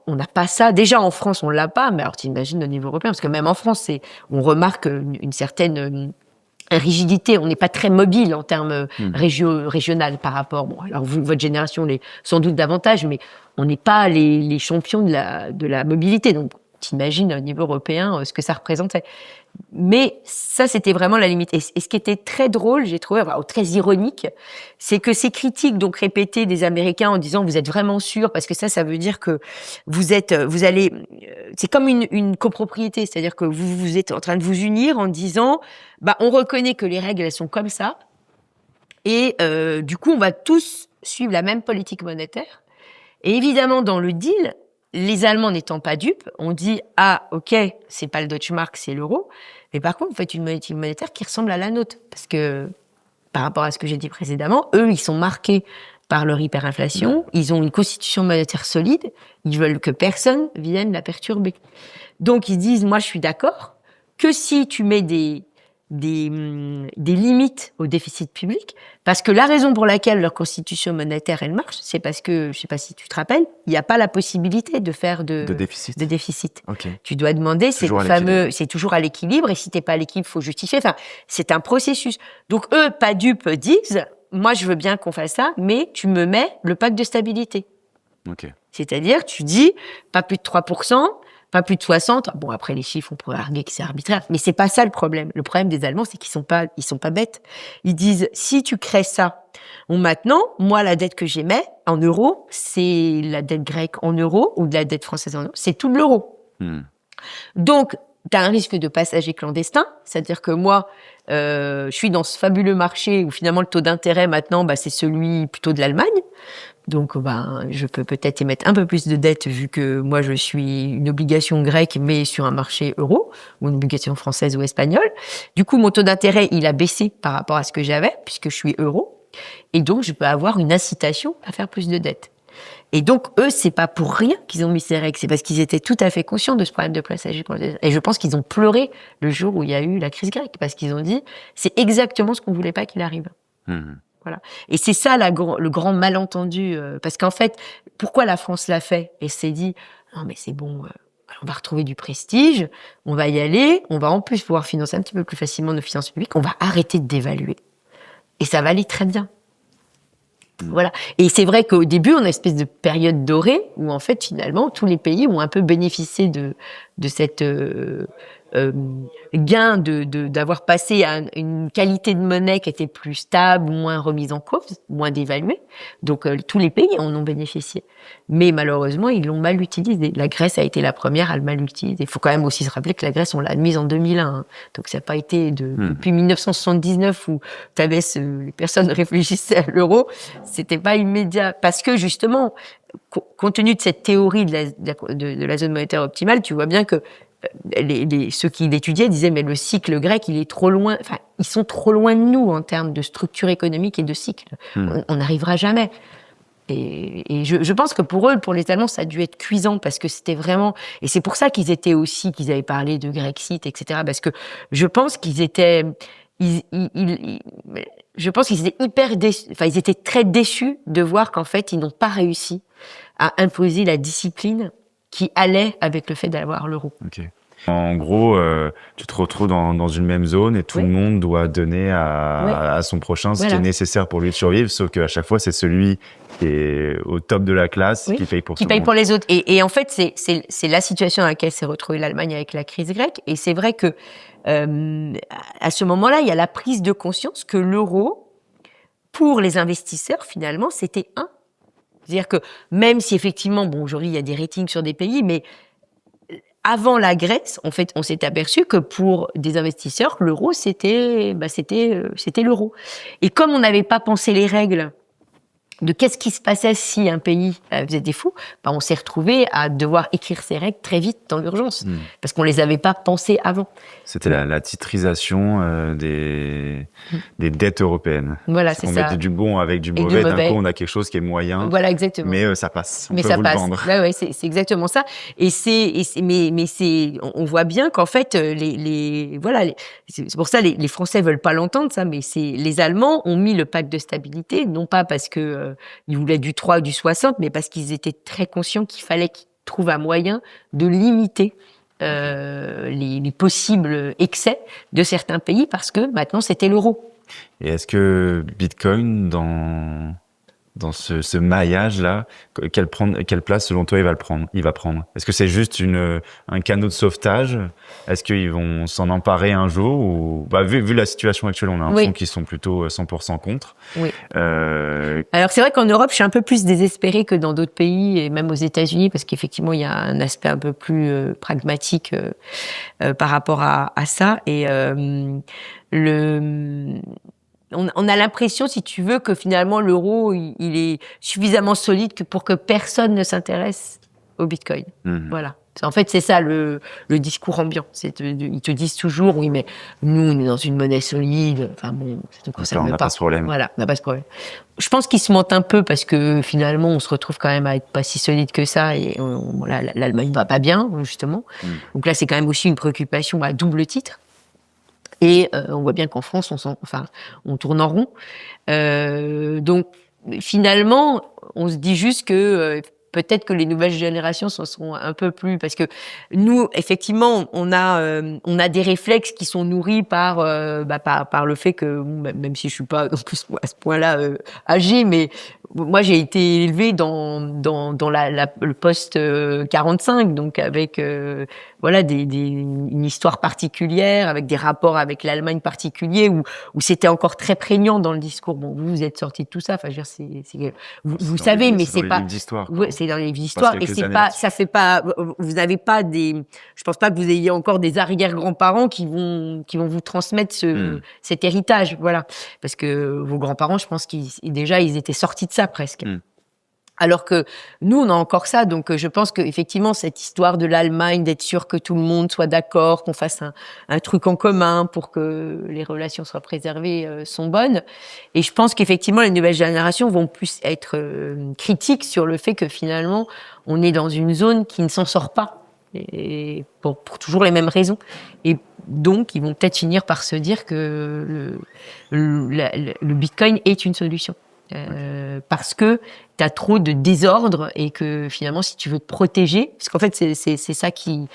S1: On n'a pas ça. Déjà, en France, on l'a pas, mais alors t'imagines au niveau européen, parce que même en France, on remarque une certaine rigidité. On n'est pas très mobile en termes régional par rapport. Bon, alors vous, votre génération l'est sans doute davantage, mais on n'est pas les champions de la mobilité. Donc, t'imagines au niveau européen ce que ça représentait. Mais ça, c'était vraiment la limite. Et ce qui était très drôle, j'ai trouvé, très ironique, c'est que ces critiques donc répétées des Américains en disant vous êtes vraiment sûr, parce que ça veut dire que vous allez, c'est comme une copropriété, c'est-à-dire que vous êtes en train de vous unir en disant on reconnaît que les règles elles sont comme ça, et du coup on va tous suivre la même politique monétaire. Et évidemment dans le deal, les Allemands n'étant pas dupes, on dit ok, c'est pas le Deutsche Mark, c'est l'euro. Mais par contre, vous faites une politique monétaire qui ressemble à la nôtre. Parce que, par rapport à ce que j'ai dit précédemment, eux, ils sont marqués par leur hyperinflation. Ils ont une constitution monétaire solide. Ils veulent que personne vienne la perturber. Donc, ils disent, moi, je suis d'accord que si tu mets des limites au déficit public, parce que la raison pour laquelle leur constitution monétaire, elle marche, c'est parce que, je sais pas si tu te rappelles, il n'y a pas la possibilité de faire de déficit.
S2: Okay.
S1: Tu dois demander, c'est toujours à l'équilibre, et si t'es pas à l'équilibre, faut justifier. Enfin, c'est un processus. Donc, eux, pas dupes, disent, moi, je veux bien qu'on fasse ça, mais tu me mets le pacte de stabilité.
S2: Okay.
S1: C'est-à-dire, tu dis, pas plus de 3%, pas plus de 60. Bon, après, les chiffres, on pourrait arguer que c'est arbitraire. Mais c'est pas ça le problème. Le problème des Allemands, c'est qu'ils sont pas bêtes. Ils disent, si tu crées ça, maintenant, moi, la dette que j'émets en euros, c'est la dette grecque en euros ou de la dette française en euros. C'est tout de l'euro. Donc, tu as un risque de passager clandestin. C'est-à-dire que moi, je suis dans ce fabuleux marché où finalement, le taux d'intérêt, maintenant, c'est celui plutôt de l'Allemagne. Donc, je peux peut-être émettre un peu plus de dettes vu que moi, je suis une obligation grecque, mais sur un marché euro, ou une obligation française ou espagnole. Du coup, mon taux d'intérêt, il a baissé par rapport à ce que j'avais, puisque je suis euro. Et donc, je peux avoir une incitation à faire plus de dettes. Et donc, eux, c'est pas pour rien qu'ils ont mis ces règles. C'est parce qu'ils étaient tout à fait conscients de ce problème de passage. Et je pense qu'ils ont pleuré le jour où il y a eu la crise grecque, parce qu'ils ont dit, c'est exactement ce qu'on voulait pas qu'il arrive. Voilà. Et c'est ça le grand malentendu, parce qu'en fait, pourquoi la France l'a fait et s'est dit non mais c'est bon, on va retrouver du prestige, on va y aller, on va en plus pouvoir financer un petit peu plus facilement nos finances publiques, on va arrêter de dévaluer et ça va aller très bien. Voilà. Et c'est vrai qu'au début, on a une espèce de période dorée où en fait finalement tous les pays ont un peu bénéficié de cette gain d'avoir passé à une qualité de monnaie qui était plus stable, moins remise en cause, moins dévaluée. Donc tous les pays en ont bénéficié. Mais malheureusement, ils l'ont mal utilisé. La Grèce a été la première à le mal utiliser. Il faut quand même aussi se rappeler que la Grèce, on l'a admise en 2001. Hein. Donc ça n'a pas été depuis 1979 où les personnes réfléchissaient à l'euro. C'était pas immédiat. Parce que justement, compte tenu de cette théorie de la zone monétaire optimale, tu vois bien que ceux qui l'étudiaient disaient mais le cycle grec il est trop loin, enfin ils sont trop loin de nous en termes de structure économique et de cycle. On n'arrivera jamais. Et je pense que pour eux, pour les Allemands, ça a dû être cuisant parce que c'était vraiment, et c'est pour ça qu'ils avaient parlé de Grexit, etc. Parce que je pense qu'ils étaient, je pense qu'ils étaient hyper déçus, enfin ils étaient très déçus de voir qu'en fait ils n'ont pas réussi à imposer la discipline qui allait avec le fait d'avoir l'euro.
S2: Okay. En gros, tu te retrouves dans une même zone et tout le monde doit donner à son prochain ce qui est nécessaire pour lui de survivre, sauf qu'à chaque fois, c'est celui qui est au top de la classe qui paye pour tout le monde. Qui paye
S1: pour les autres. Et en fait, c'est la situation dans laquelle s'est retrouvée l'Allemagne avec la crise grecque. Et c'est vrai que à ce moment-là, il y a la prise de conscience que l'euro, pour les investisseurs, finalement, c'était un. C'est-à-dire que même si effectivement, aujourd'hui, il y a des ratings sur des pays, mais avant la Grèce, en fait, on s'est aperçu que pour des investisseurs, l'euro, c'était l'euro. Et comme on n'avait pas pensé les règles de qu'est-ce qui se passait si un pays faisait des fous, on s'est retrouvé à devoir écrire ces règles très vite dans l'urgence, parce qu'on les avait pas pensées avant.
S2: C'était la titrisation des dettes européennes.
S1: Voilà, c'est ça.
S2: On met du bon avec du mauvais. D'un coup, on a quelque chose qui est moyen.
S1: Voilà, exactement.
S2: Mais ça passe. On peut vous le vendre.
S1: Ouais, c'est exactement ça. Mais on voit bien qu'en fait, c'est pour ça les Français veulent pas l'entendre ça, mais les Allemands ont mis le pacte de stabilité, non pas parce que ils voulaient du 3 ou du 60, mais parce qu'ils étaient très conscients qu'il fallait qu'ils trouvent un moyen de limiter les possibles excès de certains pays parce que maintenant c'était l'euro.
S2: Et est-ce que Bitcoin, dans dans ce maillage-là, quelle place selon toi il va prendre? Est-ce que c'est juste un canot de sauvetage? Est-ce qu'ils vont s'en emparer un jour ou vu la situation actuelle, on a l'impression qu'ils sont plutôt 100% contre.
S1: Oui. Alors c'est vrai qu'en Europe, je suis un peu plus désespérée que dans d'autres pays et même aux États-Unis parce qu'effectivement il y a un aspect un peu plus pragmatique par rapport à ça et on a l'impression, si tu veux, que finalement l'euro, il est suffisamment solide pour que personne ne s'intéresse au Bitcoin. Voilà. En fait, c'est ça le discours ambiant. Ils te disent toujours, oui, mais nous, on est dans une monnaie solide. Enfin bon, ça ne concerne pas.
S2: On n'a pas ce problème.
S1: Voilà, on n'a pas ce problème. Je pense qu'ils se mentent un peu parce que finalement, on se retrouve quand même à être pas si solide que ça et l'Allemagne va pas bien, justement. Donc là, c'est quand même aussi une préoccupation à double titre. Et on voit bien qu'en France, on tourne en rond. Donc, finalement, on se dit juste que peut-être que les nouvelles générations s'en seront un peu plus... Parce que nous, effectivement, on a des réflexes qui sont nourris par le fait que, même si je suis pas non plus à ce point-là âgée, mais moi, j'ai été élevée dans le post 45, donc avec une histoire particulière, avec des rapports avec l'Allemagne particuliers, où c'était encore très prégnant dans le discours. Bon, vous êtes sortis de tout ça. Enfin, je veux dire, vous savez, mais c'est pas. C'est dans les livres d'histoire et c'est pas. Ça fait pas. Vous n'avez pas des. Je pense pas que vous ayez encore des arrière-grands-parents qui vont vous transmettre cet héritage. Voilà, parce que vos grands-parents, je pense qu'ils étaient sortis de ça presque. Alors que nous, on a encore ça. Donc, je pense qu'effectivement, cette histoire de l'Allemagne, d'être sûr que tout le monde soit d'accord, qu'on fasse un truc en commun pour que les relations soient préservées, sont bonnes. Et je pense qu'effectivement, les nouvelles générations vont plus être critiques sur le fait que finalement, on est dans une zone qui ne s'en sort pas. Et pour toujours les mêmes raisons. Et donc, ils vont peut-être finir par se dire que le Bitcoin est une solution. Parce que tu as trop de désordre et que finalement, si tu veux te protéger, parce qu'en fait, c'est ça qui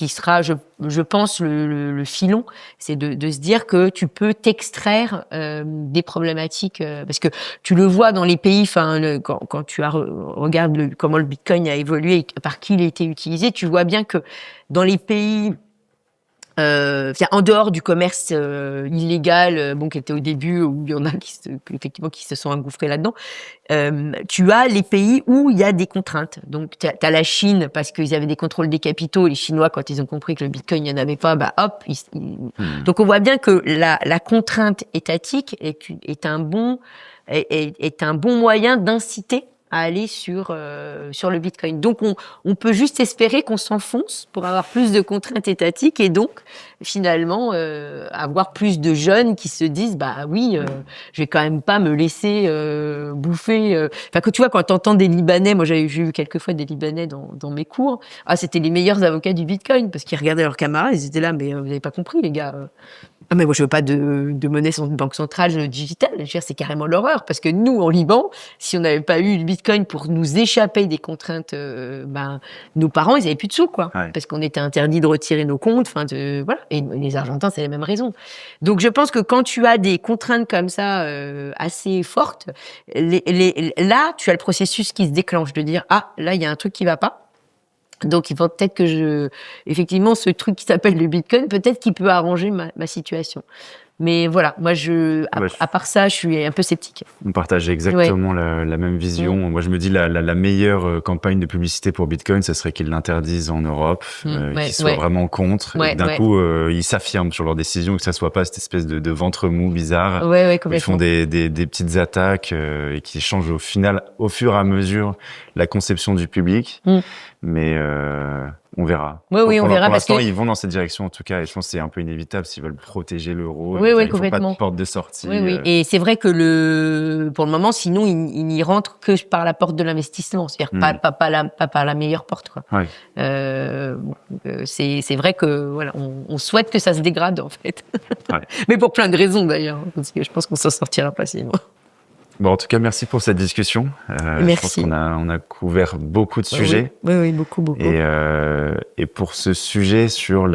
S1: sera, je pense, le filon, c'est de se dire que tu peux t'extraire des problématiques, parce que tu le vois dans les pays, quand tu regardes comment le Bitcoin a évolué et par qui il a été utilisé, tu vois bien que dans les pays en dehors du commerce illégal, qui était au début, où il y en a qui se sont engouffrés là-dedans, tu as les pays où il y a des contraintes. Donc, t'as la Chine, parce qu'ils avaient des contrôles des capitaux. Les Chinois, quand ils ont compris que le Bitcoin, il n'y en avait pas, Donc, on voit bien que la contrainte étatique est un bon moyen d'inciter à aller sur le Bitcoin. Donc, on peut juste espérer qu'on s'enfonce pour avoir plus de contraintes étatiques et donc, finalement, avoir plus de jeunes qui se disent, je vais quand même pas me laisser bouffer. Enfin, que tu vois, quand t'entends des Libanais, moi j'ai eu quelques fois des Libanais dans mes cours, c'était les meilleurs avocats du Bitcoin parce qu'ils regardaient leurs camarades, ils étaient là, mais vous avez pas compris, les gars. Ah mais moi je veux pas de monnaie de banque centrale digitale. Je veux dire, c'est carrément l'horreur parce que nous en Liban, si on n'avait pas eu le Bitcoin pour nous échapper des contraintes, nos parents ils avaient plus de sous quoi, parce qu'on était interdit de retirer nos comptes. Voilà. Et les Argentins c'est les mêmes raisons. Donc je pense que quand tu as des contraintes comme ça assez fortes, là tu as le processus qui se déclenche de dire là il y a un truc qui va pas. Donc, il faut peut-être effectivement, ce truc qui s'appelle le Bitcoin, peut-être qu'il peut arranger ma situation. Mais voilà, moi, à part ça, je suis un peu sceptique.
S2: On partage exactement la même vision. Moi, je me dis la meilleure campagne de publicité pour Bitcoin, ce serait qu'ils l'interdisent en Europe, qu'ils soient vraiment contre. Et d'un coup, ils s'affirment sur leur décision, que ça soit pas cette espèce de ventre mou bizarre. Ils font des petites attaques et qui changent au final, au fur et à mesure, la conception du public. Mais on verra.
S1: Oui, on verra.
S2: Pour l'instant, ils vont dans cette direction, en tout cas, et je pense que c'est un peu inévitable s'ils veulent protéger l'euro.
S1: Il
S2: faut pas de porte de sortie.
S1: Et c'est vrai que pour le moment, sinon, ils n'y rentrent que par la porte de l'investissement, c'est-à-dire pas par la meilleure porte, quoi. C'est vrai que voilà, on souhaite que ça se dégrade en fait, mais pour plein de raisons d'ailleurs, parce que je pense qu'on s'en sortira pas sinon.
S2: Bon, en tout cas, merci pour cette discussion.
S1: Merci.
S2: Je pense qu'on a couvert beaucoup de sujets.
S1: Oui, beaucoup.
S2: Et pour ce sujet sur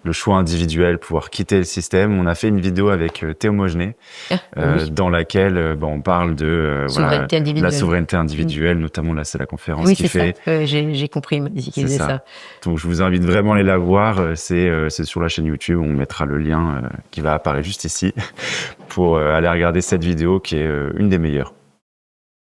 S2: le choix individuel, pouvoir quitter le système. On a fait une vidéo avec Théo Mogenet, dans laquelle on parle de la souveraineté individuelle, notamment là c'est la conférence qu'il fait.
S1: J'ai compris, il m'a dit qu'il faisait ça.
S2: Donc je vous invite vraiment à aller la voir. C'est sur la chaîne YouTube, on mettra le lien qui va apparaître juste ici pour aller regarder cette vidéo qui est une des meilleures.